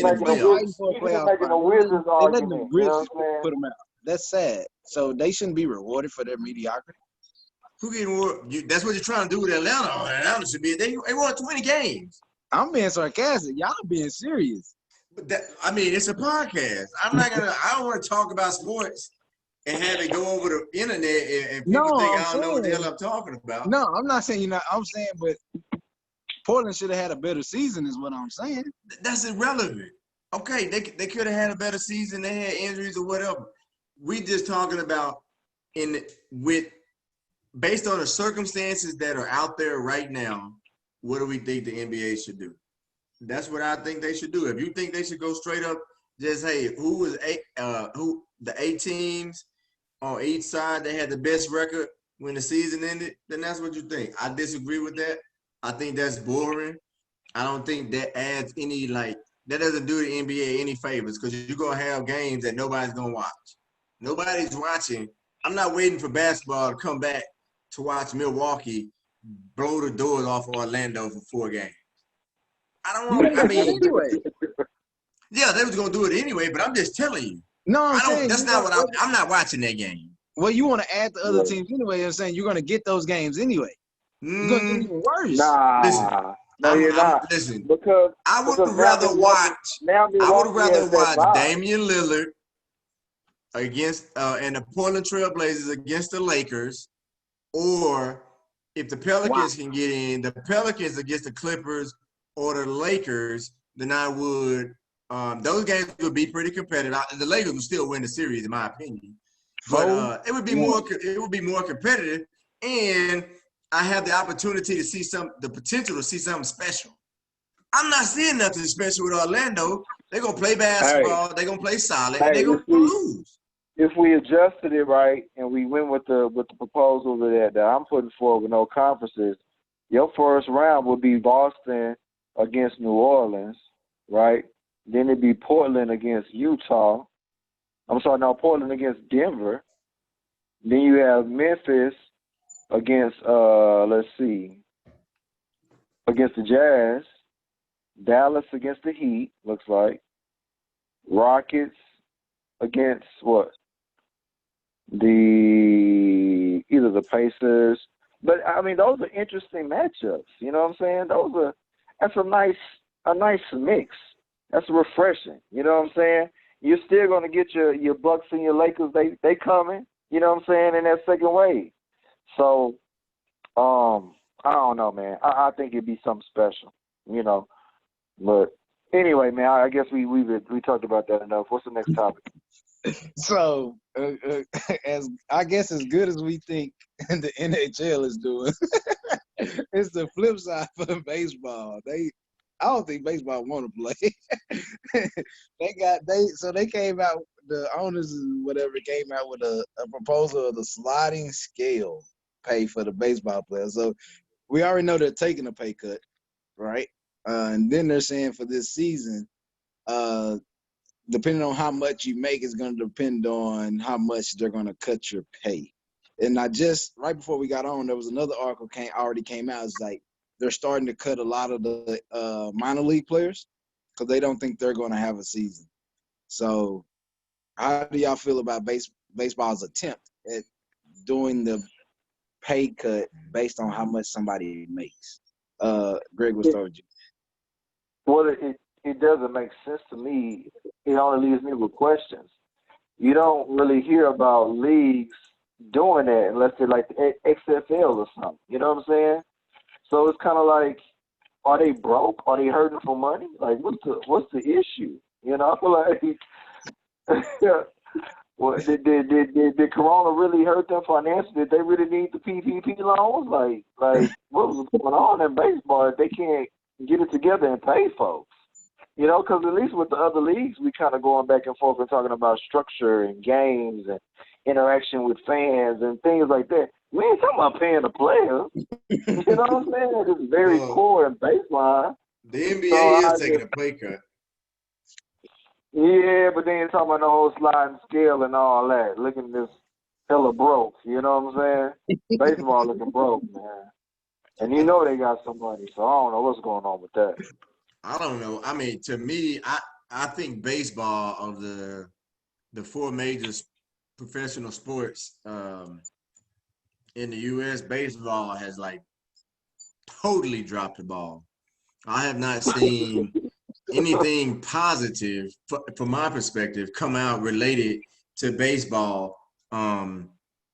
playoffs. They let the Grizzlies put them out. That's sad. So they shouldn't be rewarded for their mediocrity. Who getting that's what you're trying to do with Atlanta. Atlanta should be. They won 20 games. I'm being sarcastic. Y'all being serious. But I mean, it's a podcast. I don't want to talk about sports and have it go over the internet and people think I don't know what the hell I'm talking about. No, I'm not saying you're not. I'm saying, but Portland should have had a better season is what I'm saying. That's irrelevant. Okay, they could have had a better season. They had injuries or whatever. We just talking about based on the circumstances that are out there right now, what do we think the NBA should do? That's what I think they should do. If you think they should go straight up, just hey, who the 8 teams on each side they had the best record when the season ended, then that's what you think. I disagree with that. I think that's boring. I don't think that adds any that doesn't do the NBA any favors because you're gonna have games that nobody's gonna watch. Nobody's watching. I'm not waiting for basketball to come back to watch Milwaukee blow the doors off Orlando for 4 games. I don't want. I mean, anyway. Yeah, they was gonna do it anyway, but I'm just telling you. No, I don't. saying, That's not what I'm not watching that game. Well, you want to add the other teams anyway. I'm saying you're gonna get those games anyway. You're gonna get even worse. Nah, Listen, no, you're not. Listen, because I would rather watch. I would rather watch Damian Lillard against and the Portland Trailblazers against the Lakers, or if the Pelicans can get in, the Pelicans against the Clippers or the Lakers, then I would. Those games would be pretty competitive. The Lakers would still win the series, in my opinion. But it would be more. It would be more competitive, and I have the opportunity to see the potential to see something special. I'm not seeing nothing special with Orlando. They're gonna play basketball. They're gonna play solid. And they're gonna lose. If we adjusted it right and we went with the proposal that I'm putting forward with no conferences, your first round would be Boston against New Orleans, right? Then it'd be Portland against Utah. Portland against Denver. Then you have Memphis against against the Jazz. Dallas against the Heat, looks like. Rockets against what? Either the Pacers. But I mean those are interesting matchups. You know what I'm saying? That's a nice mix. That's refreshing. You know what I'm saying? You're still gonna get your Bucks and your Lakers, they coming, you know what I'm saying, in that second wave. So I don't know, man. I think it'd be something special, you know. But anyway, man, I guess we talked about that enough. What's the next topic? So, as good as we think the NHL is doing, it's the flip side for baseball. I don't think baseball want to play. They came out, the owners and whatever came out with a proposal of the sliding scale pay for the baseball players. So we already know they're taking a pay cut, right? And then they're saying for this season, depending on how much you make, is going to depend on how much they're going to cut your pay. And I just, right before we got on, there was another article already came out. It's like they're starting to cut a lot of the minor league players because they don't think they're going to have a season. So how do y'all feel about baseball's attempt at doing the pay cut based on how much somebody makes? Greg, we'll start with you. Well, it doesn't make sense to me. It only leaves me with questions. You don't really hear about leagues doing that unless they're like the XFL or something. You know what I'm saying? So it's kind of like, are they broke? Are they hurting for money? Like, what's the issue? You know, like, well, did Corona really hurt them financially? Did they really need the PPP loans? Like what was going on in baseball if they can't get it together and pay folks? You know, because at least with the other leagues, we kind of going back and forth and talking about structure and games and interaction with fans and things like that. We ain't talking about paying the players. You know what I'm saying? It's very core and baseline. The NBA is taking a pay cut. Yeah, but then you're talking about the whole sliding scale and all that. Looking this hella broke. You know what I'm saying? Baseball looking broke, man. And you know they got some money, so I don't know what's going on with that. I don't know. I mean, to me, I think baseball of the 4 major professional sports in the U.S., baseball has like totally dropped the ball. I have not seen anything positive from my perspective come out related to baseball and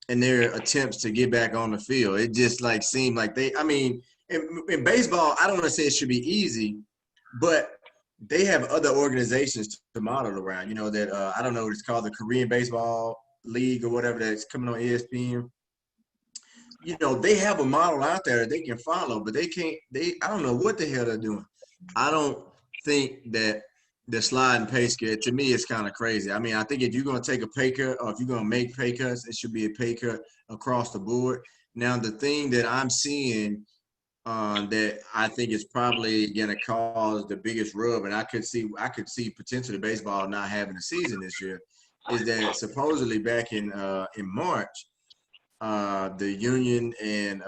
their attempts to get back on the field. It just like seemed like in baseball, I don't want to say it should be easy, but they have other organizations to model around. You know that I don't know what it's called, the Korean Baseball League or whatever that's coming on ESPN. you know, they have a model out there that they can follow, but they can't. I don't know what the hell they're doing. I don't think that the sliding pay scale, to me, is kind of crazy. I mean, I think if you're going to take a pay cut or if you're going to make pay cuts, it should be a pay cut across the board. Now, the thing that I'm seeing that I think is probably going to cause the biggest rub, and I could see potentially baseball not having a season this year, is that supposedly back in March, the union and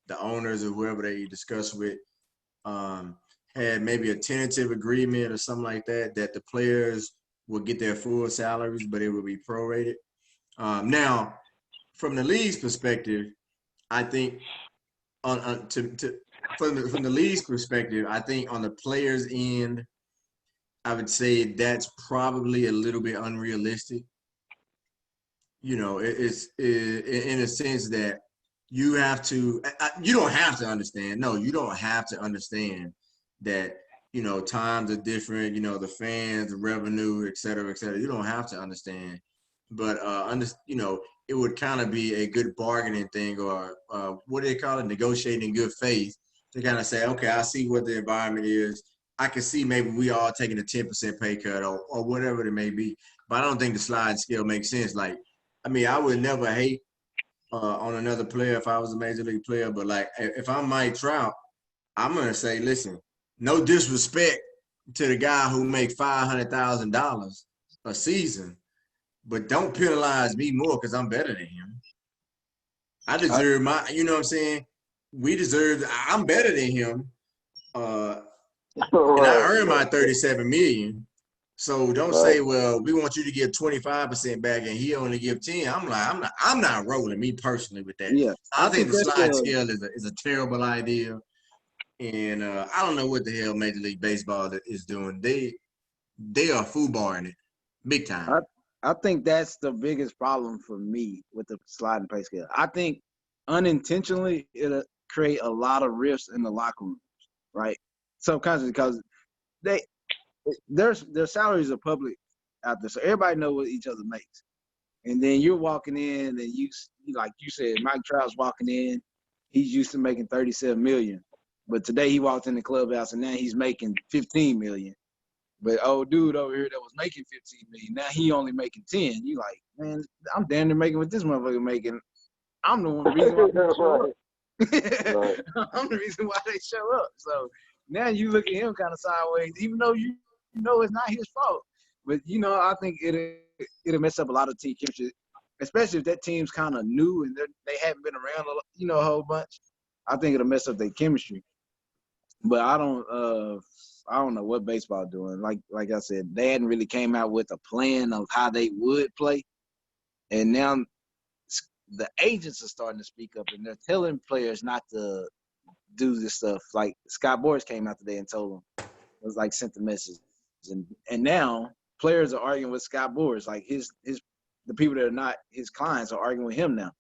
the owners or whoever they discussed with had maybe a tentative agreement or something like that the players would get their full salaries, but it would be prorated. Now, from the league's perspective, I think from the league's perspective, I think on the players' end, I would say that's probably a little bit unrealistic. You know, it's in a sense that you have to. You don't have to understand. No, you don't have to understand that. You know, times are different. You know, the fans, the revenue, et cetera, et cetera. You don't have to understand, but you know, it would kind of be a good bargaining thing, or what do they call it? Negotiating in good faith to kind of say, okay, I see what the environment is. I can see maybe we all taking a 10% pay cut or whatever it may be. But I don't think the sliding scale makes sense. Like, I mean, I would never hate on another player if I was a major league player, but like if I'm Mike Trout, I'm gonna say, listen, no disrespect to the guy who makes $500,000 a season, but don't penalize me more because I'm better than him. I deserve my, you know what I'm saying? I'm better than him. And I earned my $37 million. So don't say, well, we want you to give 25% back and he only give 10. I'm not rolling, me personally, with that. Yeah, I think the slide scale is a terrible idea. And I don't know what the hell Major League Baseball is doing. They are foobarring it big time. I think that's the biggest problem for me with the sliding pay scale. I think unintentionally it'll create a lot of rifts in the locker rooms, right? Subconsciously, because their salaries are public out there, so everybody knows what each other makes. And then you're walking in, and you like you said, Mike Trout's walking in. He's used to making $37 million, but today he walked in the clubhouse, and now he's making $15 million. But old dude over here that was making $15 million, now he only making 10. You like, man, I'm damn near making what this motherfucker making. I'm the one reason why they show up. I'm the reason why they show up. So now you look at him kind of sideways, even though you know it's not his fault. But you know, I think it'll mess up a lot of team chemistry, especially if that team's kind of new and they haven't been around a whole bunch. I think it'll mess up their chemistry. But I don't know what baseball doing. Like I said, they hadn't really came out with a plan of how they would play, and now the agents are starting to speak up and they're telling players not to do this stuff. Like Scott Boras came out today and told them, it was like sent the message, and now players are arguing with Scott Boras. Like the people that are not his clients are arguing with him now.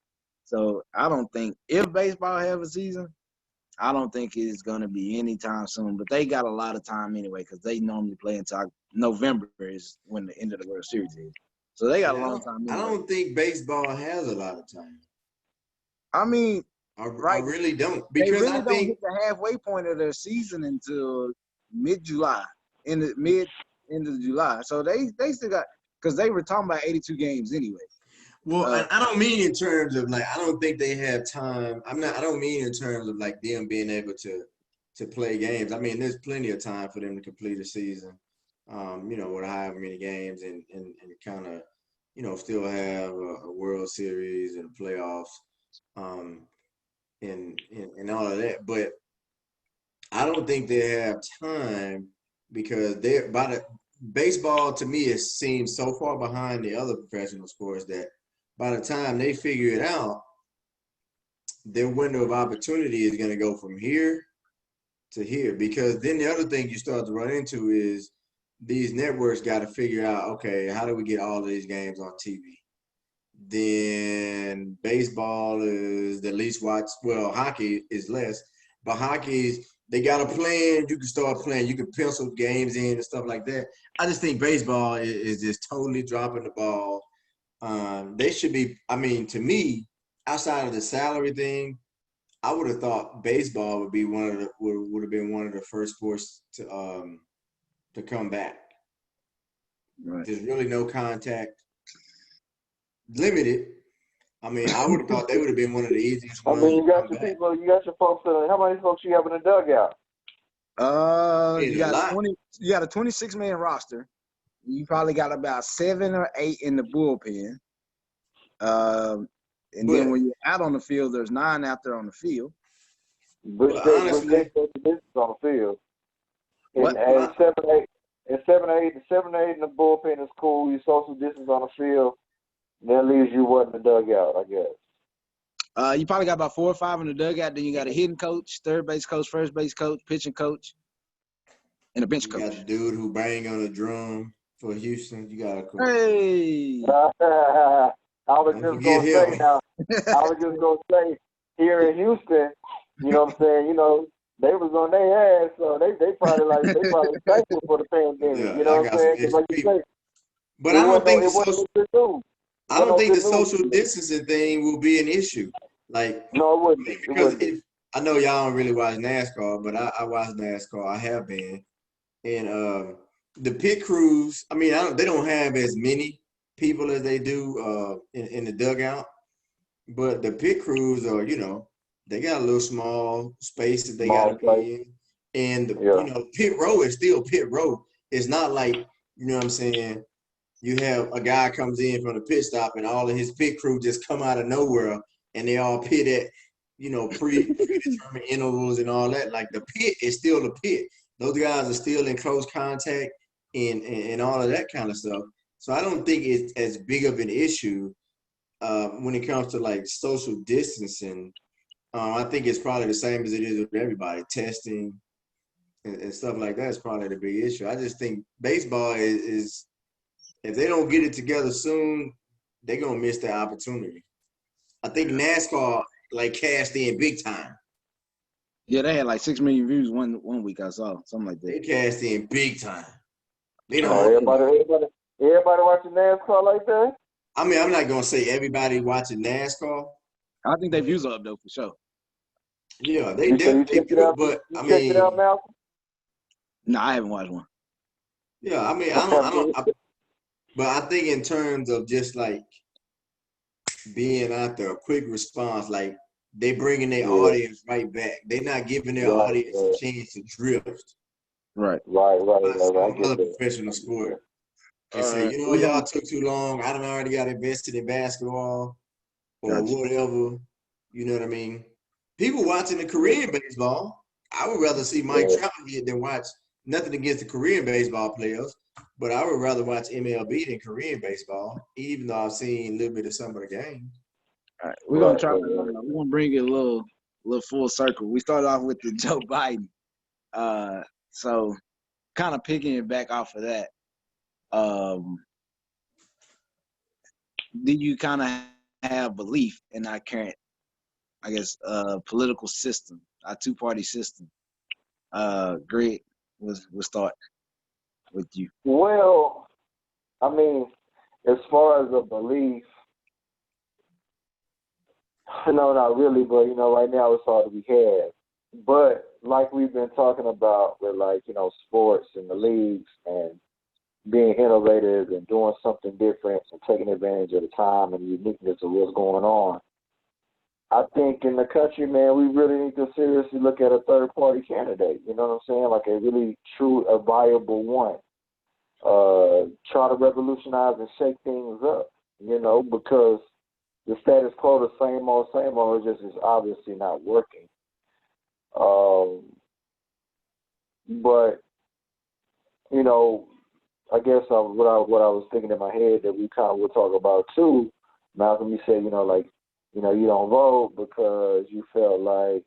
So I don't think if baseball have a season, I don't think it's going to be anytime soon, but they got a lot of time anyway because they normally play until November is when the end of the World Series is. So they got a long time anyway. I don't think baseball has a lot of time. I mean, I really don't. Because they really don't hit the halfway point of their season until mid-July, end of July. So they still got – because they were talking about 82 games anyway. Well, I don't mean in terms of like I don't think they have time. I don't mean in terms of like them being able to play games. I mean, there's plenty of time for them to complete a season. You know, with however many games and kind of, you know, still have a World Series and playoffs, and all of that. But I don't think they have time because baseball to me seems so far behind the other professional sports that by the time they figure it out, their window of opportunity is going to go from here to here. Because then the other thing you start to run into is these networks got to figure out, okay, how do we get all of these games on TV? Then baseball is the least watched. Well, hockey is less, but they got a plan. You can start playing. You can pencil games in and stuff like that. I just think baseball is just totally dropping the ball. They should be, I mean, to me, outside of the salary thing, I would have thought baseball would be would have been one of the first sports to come back. Right. There's really no contact, limited. I mean, I would have thought they would have been one of the easiest I ones mean, to you got come your back. people, you got your folks. How many folks you have in the dugout? You A got lot. 20. You got a 26-man roster. You probably got about 7 or 8 in the bullpen. And then But when you're out on the field, there's 9 out there on the field. Which but they honestly, social distance on the field. What? And 7-8 in the bullpen is cool. You social distance on the field. That leaves you what in the dugout, I guess. You probably got about 4 or 5 in the dugout. Then you got a hitting coach, third base coach, first base coach, pitching coach, and a bench you got coach. the dude who bang on the drum for Houston. You got to Hey. I was don't just forget gonna say him. now. I was just gonna say here in Houston, you know what I'm saying? You know, they was on their ass, so they probably thankful for the pandemic. Yeah, You know I what I'm got some saying? 'Cause extra like you people. say, But I don't think it wasn't no good news. I don't think the Good news. social distancing thing will be an issue. Like, No, it wouldn't. It because wouldn't. I know y'all don't really watch NASCAR, but I watch NASCAR. I have been, and the pit crews. I mean, they don't have as many people as they do in the dugout, but the pit crews are, they got a little small space that they got to Small place. be in, and Yeah. pit row is still pit row. It's not like, you know what I'm saying. You have a guy comes in from the pit stop and all of his pit crew just come out of nowhere and they all pit at, predetermined intervals and all that. Like the pit is still the pit. Those guys are still in close contact and all of that kind of stuff. So I don't think it's as big of an issue when it comes to like social distancing. I think it's probably the same as it is with everybody. Testing and stuff like that is probably the big issue. I just think baseball is if they don't get it together soon, they're gonna miss that opportunity. I think NASCAR like cashed in big time. Yeah, they had like 6 million views one week. I saw something like They that. cashed in big time. They don't. Everybody watching NASCAR like that? I mean, I'm not gonna say everybody watching NASCAR. I think their views are up though for sure. Yeah, they You definitely checked it out? but You I checked it out, mean, Malcolm? No, I haven't watched one. yeah, I mean, but I think in terms of just like being out there, a quick response, like they bringing their audience right back. They're not giving their audience a chance to drift. Right. Right. Some I get other that. professional sport and say, y'all took too long. I done already got invested in basketball or whatever. You know what I mean? People watching the Korean baseball, I would rather see Mike Trout hit than watch. Nothing against the Korean baseball players, but I would rather watch MLB than Korean baseball, even though I've seen a little bit of some of the games. All right, we're gonna try. We're gonna bring it a little full circle. We started off with the Joe Biden, so kind of picking it back off of that. Do you kind of have belief in our current, I guess, political system, our 2-party system? Greg, we'll start with you. Well, I mean, as far as a belief, no, not really, but right now it's all to be had. But like we've been talking about with sports and the leagues and being innovative and doing something different and taking advantage of the time and the uniqueness of what's going on, I think in the country, man, we really need to seriously look at a third-party candidate. You know what I'm saying? Like a really a viable one. Try to revolutionize and shake things up, because the status quo, the same old, is obviously not working. But, I guess what I was thinking in my head that we kind of will talk about too, Malcolm, you said, you don't vote because you felt like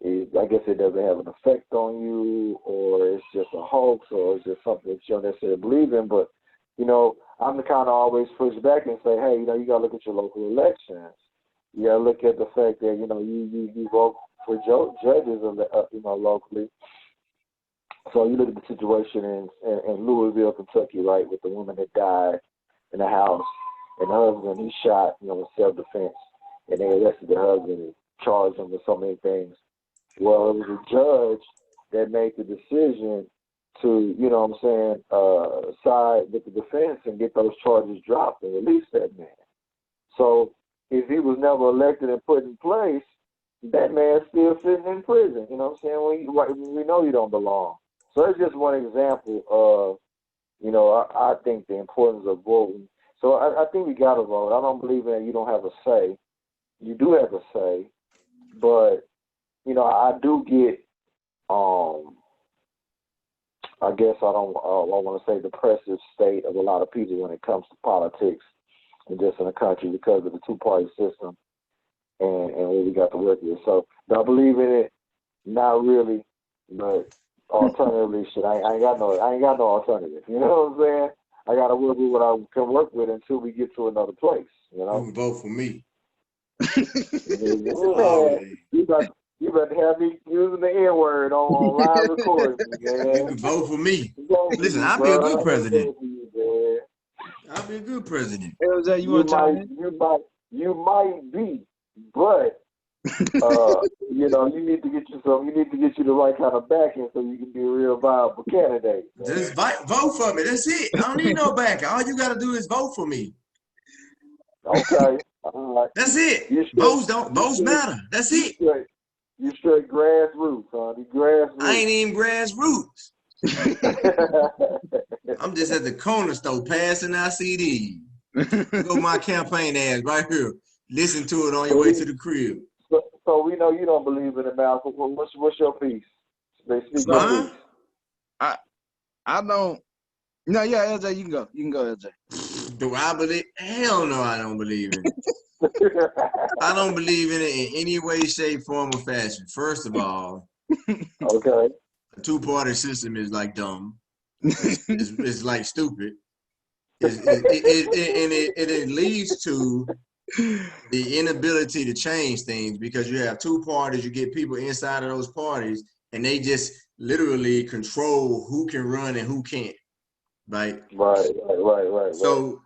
I guess it doesn't have an effect on you, or it's just a hoax, or it's just something that you don't necessarily believe in. But, I'm the kind of always push back and say, hey, you got to look at your local elections. You got to look at the fact that, you vote for judges, locally. So you look at the situation in Louisville, Kentucky, right, with the woman that died in the house, and the husband he shot, in self-defense. and they arrested the husband and charged him with so many things. Well, it was a judge that made the decision to, you know what I'm saying, side with the defense and get those charges dropped and release that man. So if he was never elected and put in place, that man's still sitting in prison. You know what I'm saying? We know you don't belong. So it's just one example of, you know, I think the importance of voting. So I think we got to vote. I don't believe in that you don't have a say. You do have a say, but, you know, I do get, I guess I want to say depressive state of a lot of people when it comes to politics and just in the country because of the two-party system and what we got to work with. So do I believe in it? Not really, but alternatively, shit, I ain't got no alternative. You know what I'm saying? I got to work with what I can work with until we get to another place. You know? You can vote for me. Yeah, you better have me using the N-word on live recording, man. You can vote for me. Listen, I'll be a good president. I'll be a good president. LJ, you want to chime in? You might be, but you know, you need to get you the right kind of backing so you can be a real viable candidate. Man. Just vote for me. That's it. I don't need no backing. All you gotta do is vote for me. Okay. All right. That's it. Votes matter. That's it. You straight grassroots, huh? The grassroots. I ain't even grassroots. I'm just at the corner store passing out CDs. Go my campaign ads right here. Listen to it on your way to the crib. So we know you don't believe in it, Malcolm. What's your piece? Huh? I don't. No, yeah, LJ, you can go. You can go, LJ. Do I believe? Hell no, I don't believe in it. I don't believe in it in any way, shape, form, or fashion. First of all, okay, a two-party system is like dumb. It's like stupid. It leads to the inability to change things because you have two parties. You get people inside of those parties, and they just literally control who can run and who can't. Right. So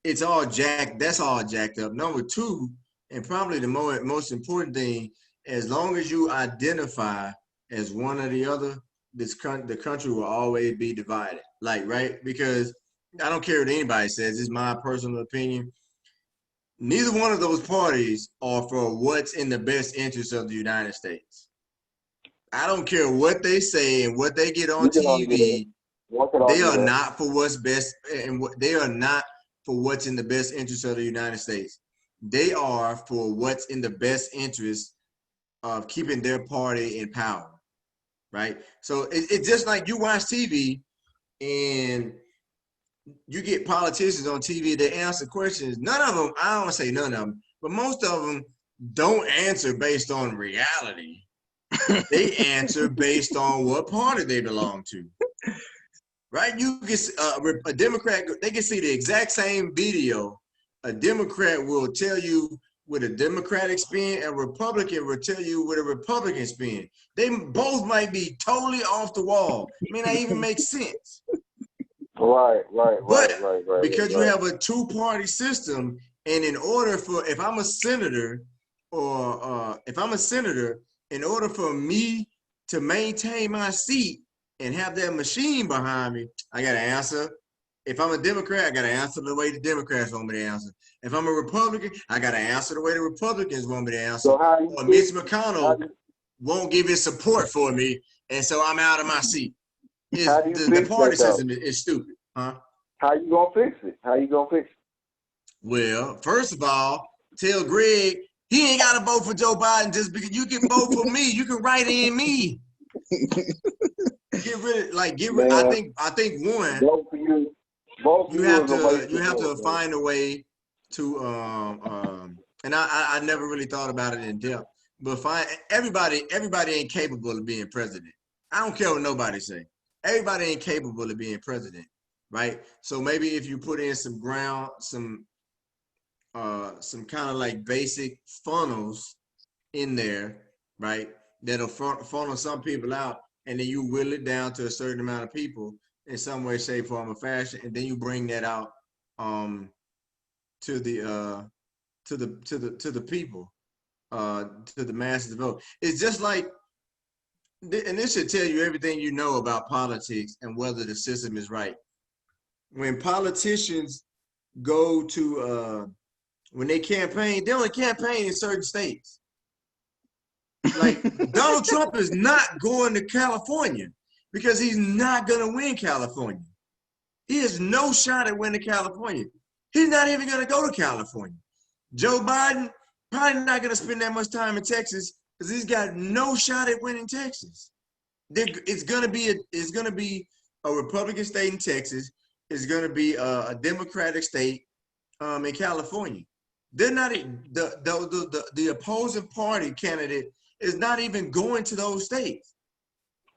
it's all jacked. That's all jacked up. Number two, and probably the most important thing, as long as you identify as one or the other, the country will always be divided. Like, right? Because I don't care what anybody says. It's my personal opinion. Neither one of those parties are for what's in the best interest of the United States. I don't care what they say and what they get on TV. They are not for what's best, and they are not for what's in the best interest of the United States. They are for what's in the best interest of keeping their party in power, right? So it's just like you watch TV and you get politicians on TV that answer questions. None of them, I don't want to say none of them, but most of them don't answer based on reality. They answer based on what party they belong to. Right? You can a Democrat, they can see the exact same video. A Democrat will tell you with a Democratic spin, and a Republican will tell you with a Republican spin. They both might be totally off the wall. It may not even make sense. Right. Because you have a two-party system, and in order for, if I'm a senator, in order for me to maintain my seat and have that machine behind me, I got to answer. If I'm a Democrat, I got to answer the way the Democrats want me to answer. If I'm a Republican, I got to answer the way the Republicans want me to answer. So or Mitch McConnell won't give his support for me, and so I'm out of my seat. The party system is stupid, huh? How you gonna fix it? Well, first of all, tell Greg he ain't got to vote for Joe Biden just because you can vote for me. You can write in me. Get rid. I think one. You have to find a way to and I never really thought about it in depth, but everybody ain't capable of being president. I don't care what nobody say. Everybody ain't capable of being president, right? So maybe if you put in some kind of like basic funnels in there, right? That'll funnel some people out, and then you will it down to a certain amount of people in some way, shape, form, or fashion, and then you bring that out to to the people, to the masses to vote. It's just like, and this should tell you everything you know about politics and whether the system is right. When politicians go to when they campaign, they only campaign in certain states. Like Donald Trump is not going to California because he's not going to win California. He has no shot at winning California. He's not even going to go to California. Joe Biden probably not going to spend that much time in Texas because he's got no shot at winning Texas. It's going to be a Republican state in Texas. It's going to be a Democratic state in California. They're not the opposing party candidate is not even going to those states.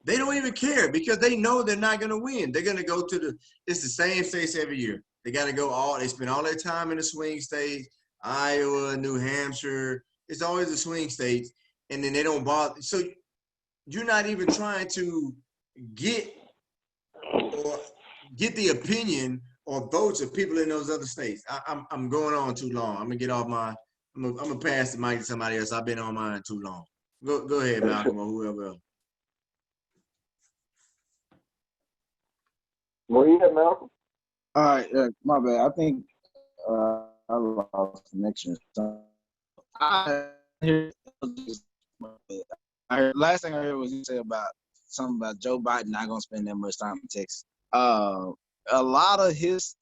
They don't even care because they know they're not going to win. They're going to go to it's the same states every year. They got to go they spend all their time in the swing states, Iowa, New Hampshire. It's always the swing states. And then they don't bother. So you're not even trying to get the opinion or votes of people in those other states. I'm going on too long. I'm gonna get off my. I'm gonna pass the mic to somebody else. I've been on mine too long. Go ahead, Malcolm, or whoever else. Where you at, Malcolm? All right, my bad. I think I lost connection. Last thing I heard was you say about something about Joe Biden not gonna spend that much time in Texas. A lot of his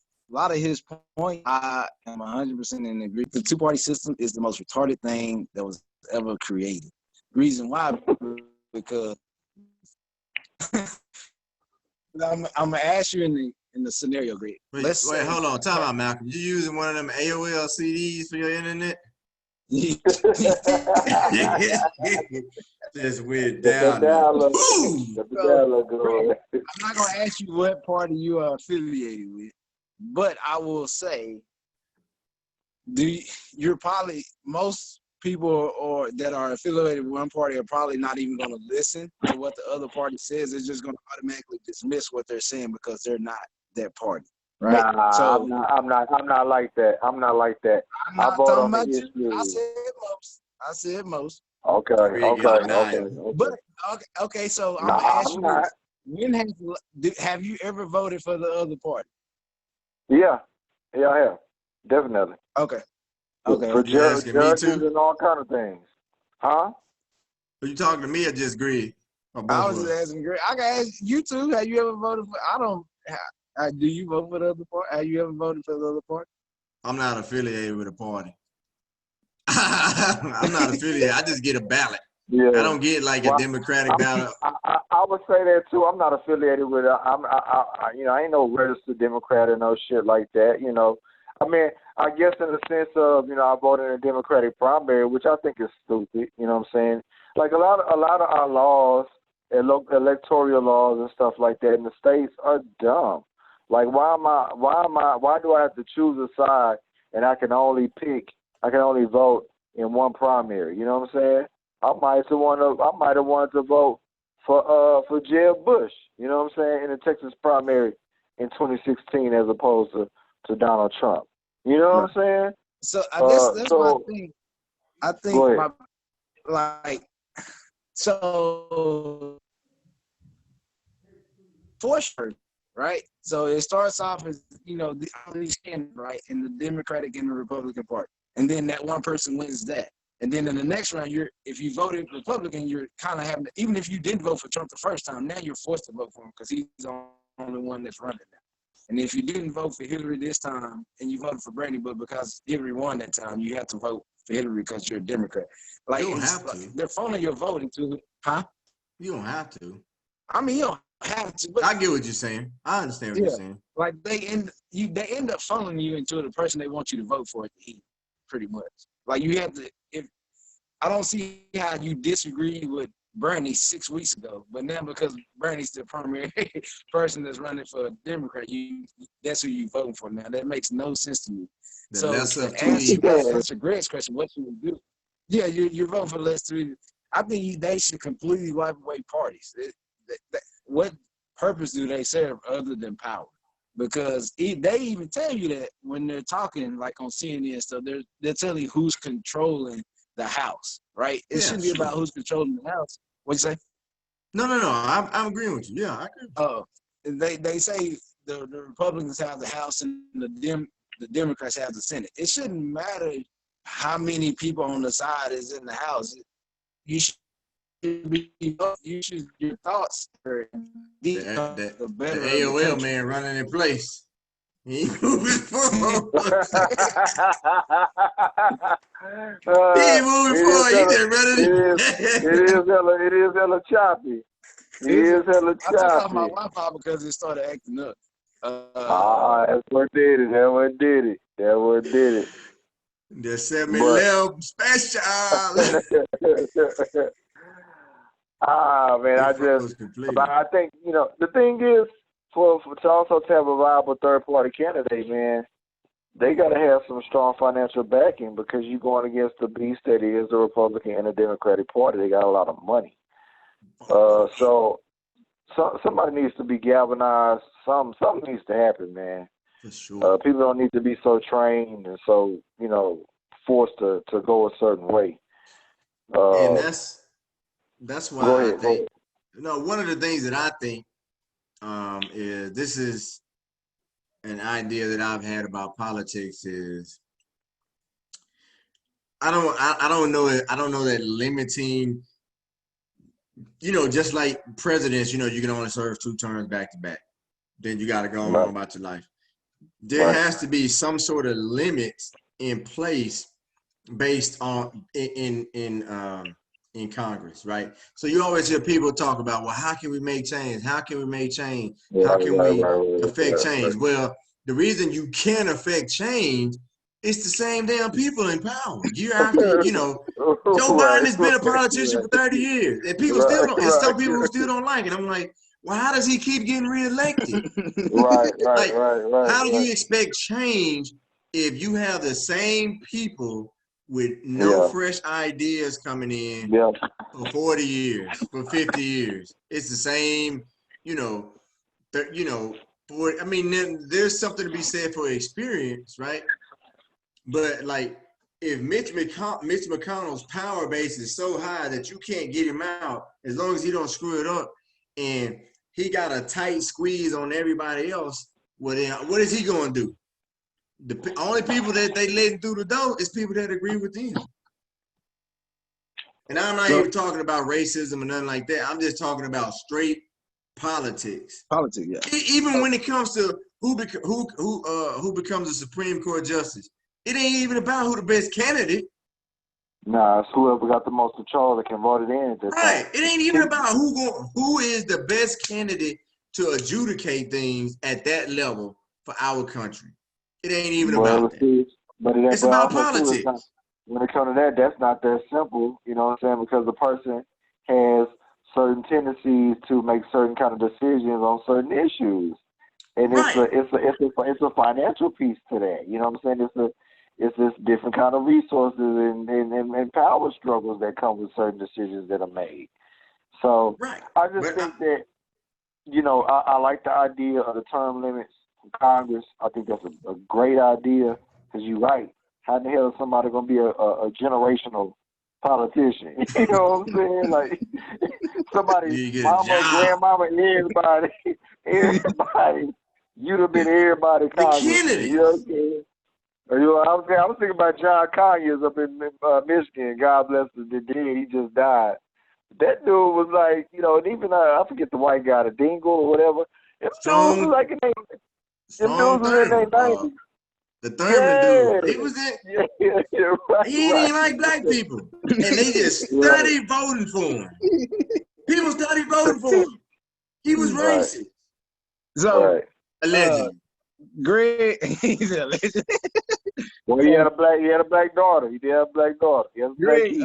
point, I am 100% in agreement. The two-party system is the most retarded thing that was ever created. Reason why, because I'm gonna ask you in the scenario grid. Wait, hold on. Time out, Malcolm. You using one of them AOL CDs for your internet? Just went down. I'm not gonna ask you what party you are affiliated with, but I will say, you're probably most people or that are affiliated with one party are probably not even going to listen to what the other party says. They're just going to automatically dismiss what they're saying because they're not that party, right? Nah, so I'm not like that. I'm not like that. I'm not talking about you. I said most. Okay. But okay. So I'm gonna ask you this: when have you ever voted for the other party? Yeah, I have definitely. Okay. For judges and all kind of things. Huh? Are you talking to me or just Greg? I was just asking Greg. I can ask you too. Have you ever voted for? I don't. Do you vote for the other party? Have you ever voted for the other party? I'm not affiliated with a party. I'm not affiliated. I just get a ballot. Yeah. I don't get like a Democratic ballot. I would say that too. I'm not affiliated with it. I ain't no registered Democrat or no shit like that. You know, I mean, I guess in the sense of, I voted in a Democratic primary, which I think is stupid. You know what I'm saying? Like a lot of our laws, electoral laws and stuff like that in the states are dumb. Like why do I have to choose a side and I can only vote in one primary? You know what I'm saying? I might have wanted to vote for Jeb Bush, you know what I'm saying, in the Texas primary in 2016 as opposed to Donald Trump. You know what I'm saying? So I guess that's my thing. I think for sure, right? So it starts off as, right, in the Democratic and the Republican Party. And then that one person wins that. And then in the next round, if you voted Republican, you're kind of having to, even if you didn't vote for Trump the first time, now you're forced to vote for him because he's the only one that's running now. And if you didn't vote for Hillary this time and you voted for Bernie, but because Hillary won that time, you have to vote for Hillary because you're a Democrat. Like, you don't have to. They're phoning your vote into it, huh? You don't have to. I mean, you don't have to. But I get what you're saying. I understand what you're saying. Like they end up funneling you into the person they want you to vote for at the end, pretty much. Like you have to. I don't see how you disagree with Bernie 6 weeks ago, but now because Bernie's the primary person that's running for a Democrat, that's who you voting for now. That makes no sense to me. So answer Greg's question, what you would do? Yeah, you're voting for less three. I think they should completely wipe away parties. What purpose do they serve other than power? because they even tell you that when they're talking, like on CNN and stuff, they're telling you who's controlling the House, right? It shouldn't be about who's controlling the House. What'd you say? No. I'm agreeing with you. Yeah, I agree. Oh, they say the Republicans have the House and the Democrats have the Senate. It shouldn't matter how many people on the side is in the House. You should your thoughts are The the better of the AOL country. man running in place. He moving forward. He ain't moving forward. He just running. It is hella choppy. It is hella I took off my choppy. Wi-Fi because it started acting up. That's what did it. That what did it. That what did it. The 7-Eleven special. Man, but I think, the thing is, for to also to have a viable third party candidate, man, they got to have some strong financial backing because you're going against the beast that is the Republican and the Democratic Party. They got a lot of money. So somebody needs to be galvanized. Something needs to happen, man. For sure. People don't need to be so trained and so, forced to go a certain way. And that's why I think, one of the things that I think is this is an idea that I've had about politics is I don't know that limiting, just like presidents, you can only serve 2 terms back to back. Then you got to go on about your life. There has to be some sort of limits in place based on in Congress, right? So you always hear people talk about, well, how can we make change? How can we make change? How can we affect change? Well, the reason you can affect change is the same damn people in power. Year after, Joe Biden has been a politician for 30 years, and people still don't. There's some people who still don't like it. I'm like, well, how does he keep getting reelected? How do you expect change if you have the same people with no fresh ideas coming in for 40 years, for 50 years? It's the same, there's something to be said for experience, right? But like, if Mitch McConnell's power base is so high that you can't get him out as long as he don't screw it up, and he got a tight squeeze on everybody else, well then what is he going to do? The only people that they letting through the door is people that agree with him. And I'm not even talking about racism or nothing like that. I'm just talking about straight politics. Politics, yeah. Even when it comes to who becomes a Supreme Court justice, it ain't even about who the best candidate. Nah, it's whoever got the most control that can vote it in. Right. It ain't even about who is the best candidate to adjudicate things at that level for our country. It ain't even about that. It's about politics. When it comes to that, that's not that simple. You know what I'm saying? Because the person has certain tendencies to make certain kind of decisions on certain issues, and it's a financial piece to that. You know what I'm saying? It's this different kind of resources and power struggles that come with certain decisions that are made. So I just think that I like the idea of the term limits from Congress. I think that's a great idea because you're right. How in the hell is somebody going to be a generational politician? You know what I'm saying? Like somebody, mama, grandmama, everybody, you'd have been everybody Congress. You know what I'm saying? I was thinking about John Conyers up in Michigan. God bless him, the dead. He just died. That dude was like, and even I forget the white guy, the Dingle or whatever. Them dudes was like in their 90s. The Thurman dude. He was in. He didn't even like black people. And they just studied voting for him. People studied voting for him. He was racist. So, allegedly. Greg, he's a legend. Well, he had a black daughter. He did have a black daughter. Greg,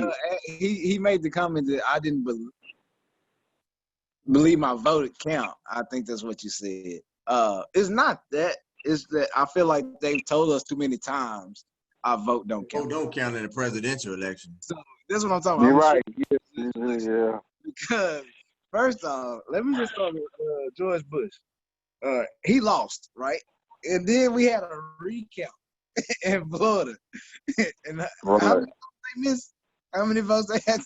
he made the comment that I didn't believe my vote would count. I think that's what you said. It's not that. It's that I feel like they've told us too many times our vote don't count. Vote don't count in the presidential election. So that's what I'm talking about. You're right. Yeah. Because first off, let me just start with George Bush. he lost, right? And then we had a recount in Florida. And how Right. many votes they missed? How many votes they had?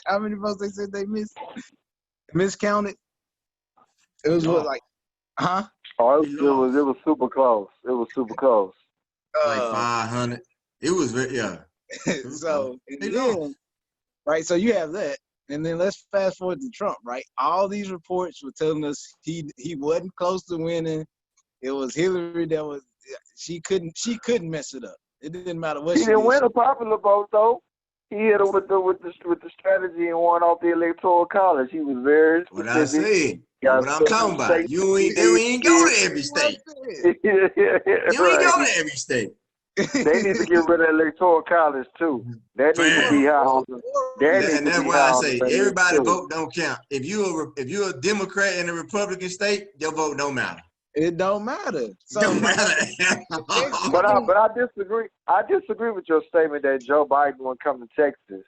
How many votes they said they miscounted? It was what, lost. like, huh? Oh, He it lost was super close. It was super close. like Uh, 500. It was very yeah. It was close. so and He then lost. right, so you have that, and then let's fast forward to Trump, right? All these reports were telling us he wasn't close to winning. It was Hillary that was she couldn't mess it up. It didn't matter what He she didn't did. win a popular vote though. He hit it with the strategy and won off the electoral college. He was very What I specific. said. Got What I'm special talking about. states You ain't he ain't go did. to every state. You ain't Right. go to every state. They need to get rid of electoral college too. That needs to be Fam. high on the. That needs And to that's be why high I on the say list everybody too. vote don't count. If you're a Democrat in a Republican state, your vote don't matter. It don't matter. So Don't matter. But I disagree. I disagree with your statement that Joe Biden would come to Texas,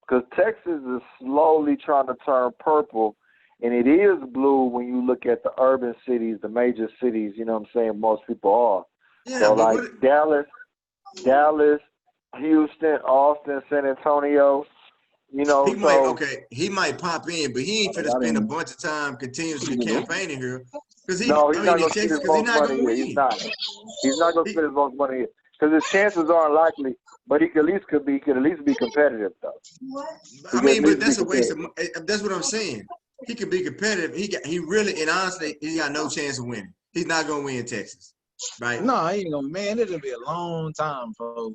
because Texas is slowly trying to turn purple, and it is blue when you look at the urban cities, the major cities. You know what I'm saying? Most people are. Yeah, So but like Dallas, Houston, Austin, San Antonio. You know, he might so he might pop in, but he ain't finna spend a bunch of time continuously campaigning here. Because no, he's not in going to spend Texas, his because he's most not money gonna here. He's win. not. He's not going to spend his most money here because his chances aren't likely. But he could at least be competitive though. I mean, but that's a waste of. That's what I'm saying. He could be competitive. He really and honestly, he got no chance of winning. He's not gonna win Texas, right? no, he ain't gonna. Man, it'll be a long time for a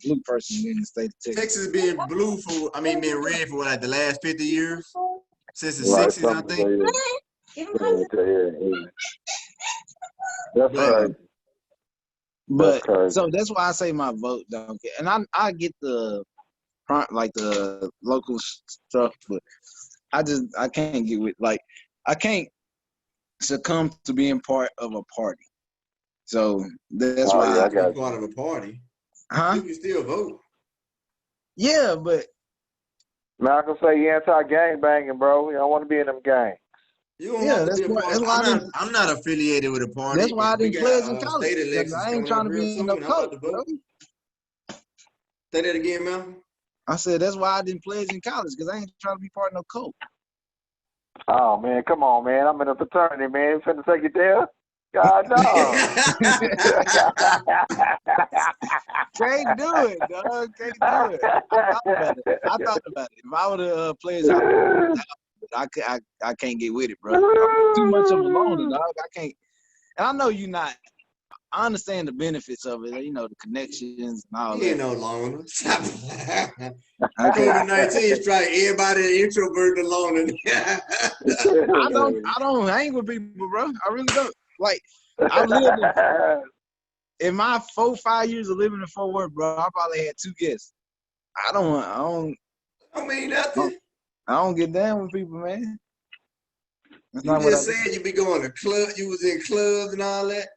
blue person in the state of Texas. Texas being blue for, being red for like the last 50 years since the Right, 60s, I think. That's But right. But crazy. so that's why I say my vote don't get. And I get the local stuff, but I can't get with I can't succumb to being part of a party. So that's why. I got be part of a party. Huh? You can still vote. Yeah, but Malcolm say you anti-gang banging, bro. You don't want to be in them gangs. You don't yeah, have to that's be a why. part. That's why I'm not affiliated with a party. that's why I We didn't pledge in got college. state 'Cause elections I ain't coming trying up to real be in soon. no I'm about cult, to bro. vote. Say that again, man. I said that's why I didn't pledge in college, because I ain't trying to be part of no cult. Oh man, come on, man. I'm in a fraternity, man. You finna take it there? God no. Can't do it, dog. Can't do it. I thought about it. If I would have pledged, I can't get with it, bro. I'm too much of a loner, dog. I can't. And I know you not. I understand the benefits of it. You know, the connections and all He ain't that. no loner. I can't. COVID-19 strike everybody introvert and loner. I don't hang with people, bro. I really don't. Like, I've lived in my 5 years of living in Fort Worth, bro. I probably had 2 guests. I don't Nothing. I don't get down with people, man. That's You not what I just do. said you be going to club. You was in clubs and all that.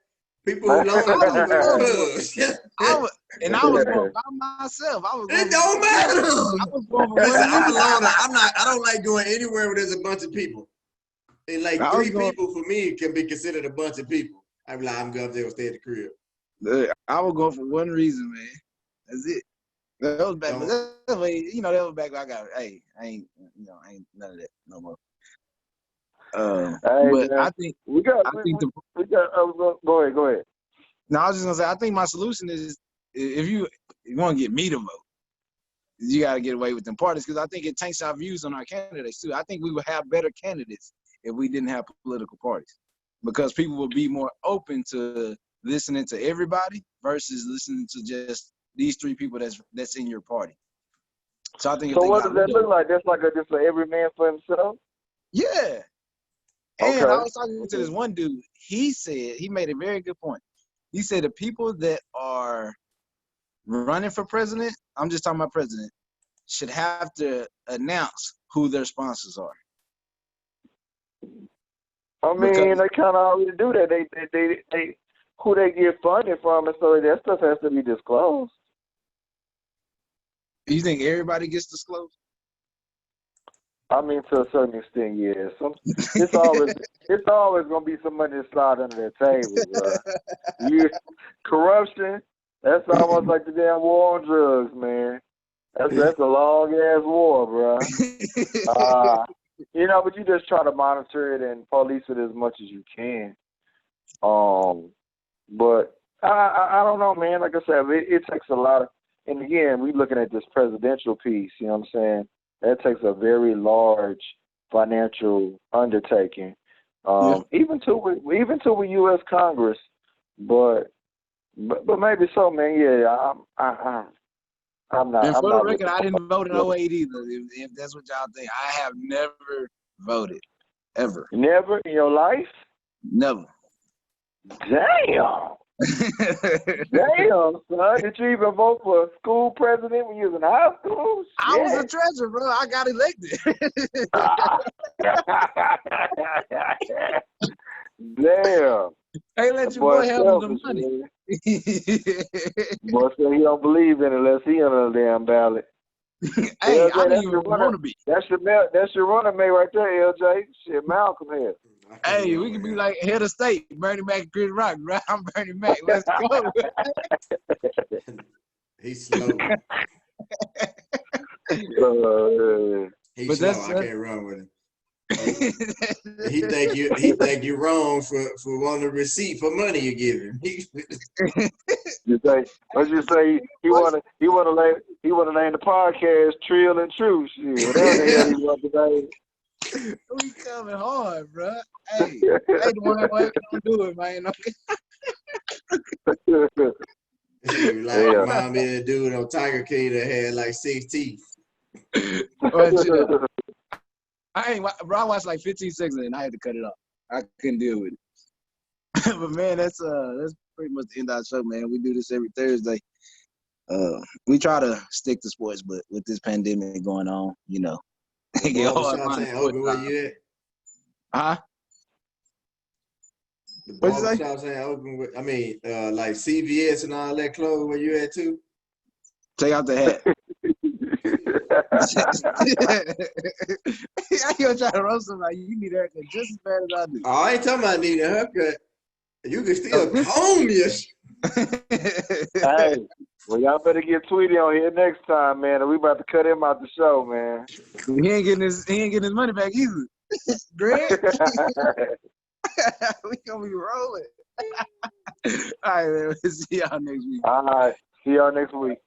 People who I loner was don't in go to clubs. clubs. I was going by myself. I was going It don't matter. I was going for Listen, one I'm a reason. loner. I don't like going anywhere where there's a bunch of people. And like I was 3 going. people for me can be considered a bunch of people. I'd be like, I'm going up there and stay at the crib. I was going for one reason, man. That's it. That was back. But that way, that was back when I got. Hey, I ain't none of that no more. Hey, but man, I think we got. Go ahead. No, I was just gonna say. I think my solution is, if you want to get me to vote, you got to get away with them parties, because I think it takes our views on our candidates too. I think we would have better candidates if we didn't have political parties, because people would be more open to listening to everybody versus listening to just these 3 people that's in your party. So I think. So what does that look like? That's like just for every man for himself. Yeah. And I was talking to this one dude. He made a very good point. He said the people that are running for president, I'm just talking about president, should have to announce who their sponsors are. I mean, they kind of already do that. They who they get funding from, and so that stuff has to be disclosed. You think everybody gets disclosed? I mean, to a certain extent, yeah. It's always gonna be some money to slide under that table, bro. Corruption. That's almost like the damn war on drugs, man. That's a long ass war, bro. But you just try to monitor it and police it as much as you can. But I don't know, man. Like I said, it takes a lot of. And again, we looking at this presidential piece. You know what I'm saying? That takes a very large financial undertaking, even to U.S. Congress. But maybe so, man. Yeah, I'm not. And I'm for the not record, I didn't vote in Yeah. 08 either. If that's what y'all think, I have never voted ever. Never in your life. Never. Damn. Damn, son. Did you even vote for a school president when you was in high school? I was a treasurer, bro. I got elected. Damn. Hey, let your boy have the money. Boy said he don't believe in it unless he on a damn ballot. Hey, LJ, I didn't even want to be. That's your running mate right there, LJ. Shit, Malcolm here. Hey, we can be like head of state, Bernie Mac and Chris Rock, right? I'm Bernie Mac. Let's go. He's slow. He's But slow. I can't run with him. He think you wrong for wanting a receipt for money you give him. What you say? He wanna name the podcast Trill and True. Shit, whatever the hell he want to name. We coming hard, bro. Hey, the one don't do it, man. Remind me of the dude on Tiger King that had like 6 teeth. I watched like 15 seconds and I had to cut it off. I couldn't deal with it. But man, that's pretty much the end of the show, man. We do this every Thursday. We try to stick to sports, but with this pandemic going on, it get hard. Open where you at? Huh? The barbershops ain't open with, like CVS and all that clothes where you at too? Take out the hat. I ain't gonna try to roast somebody. You need a haircut just as bad as I do. Oh, I ain't talking about needing a haircut. You can still comb your shit. Hey, well, y'all better get Tweety on here next time, man. Or we about to cut him out the show, man. He ain't getting his money back either. Greg, we gonna be rolling. All right, man. We'll see y'all next week. All right, see y'all next week.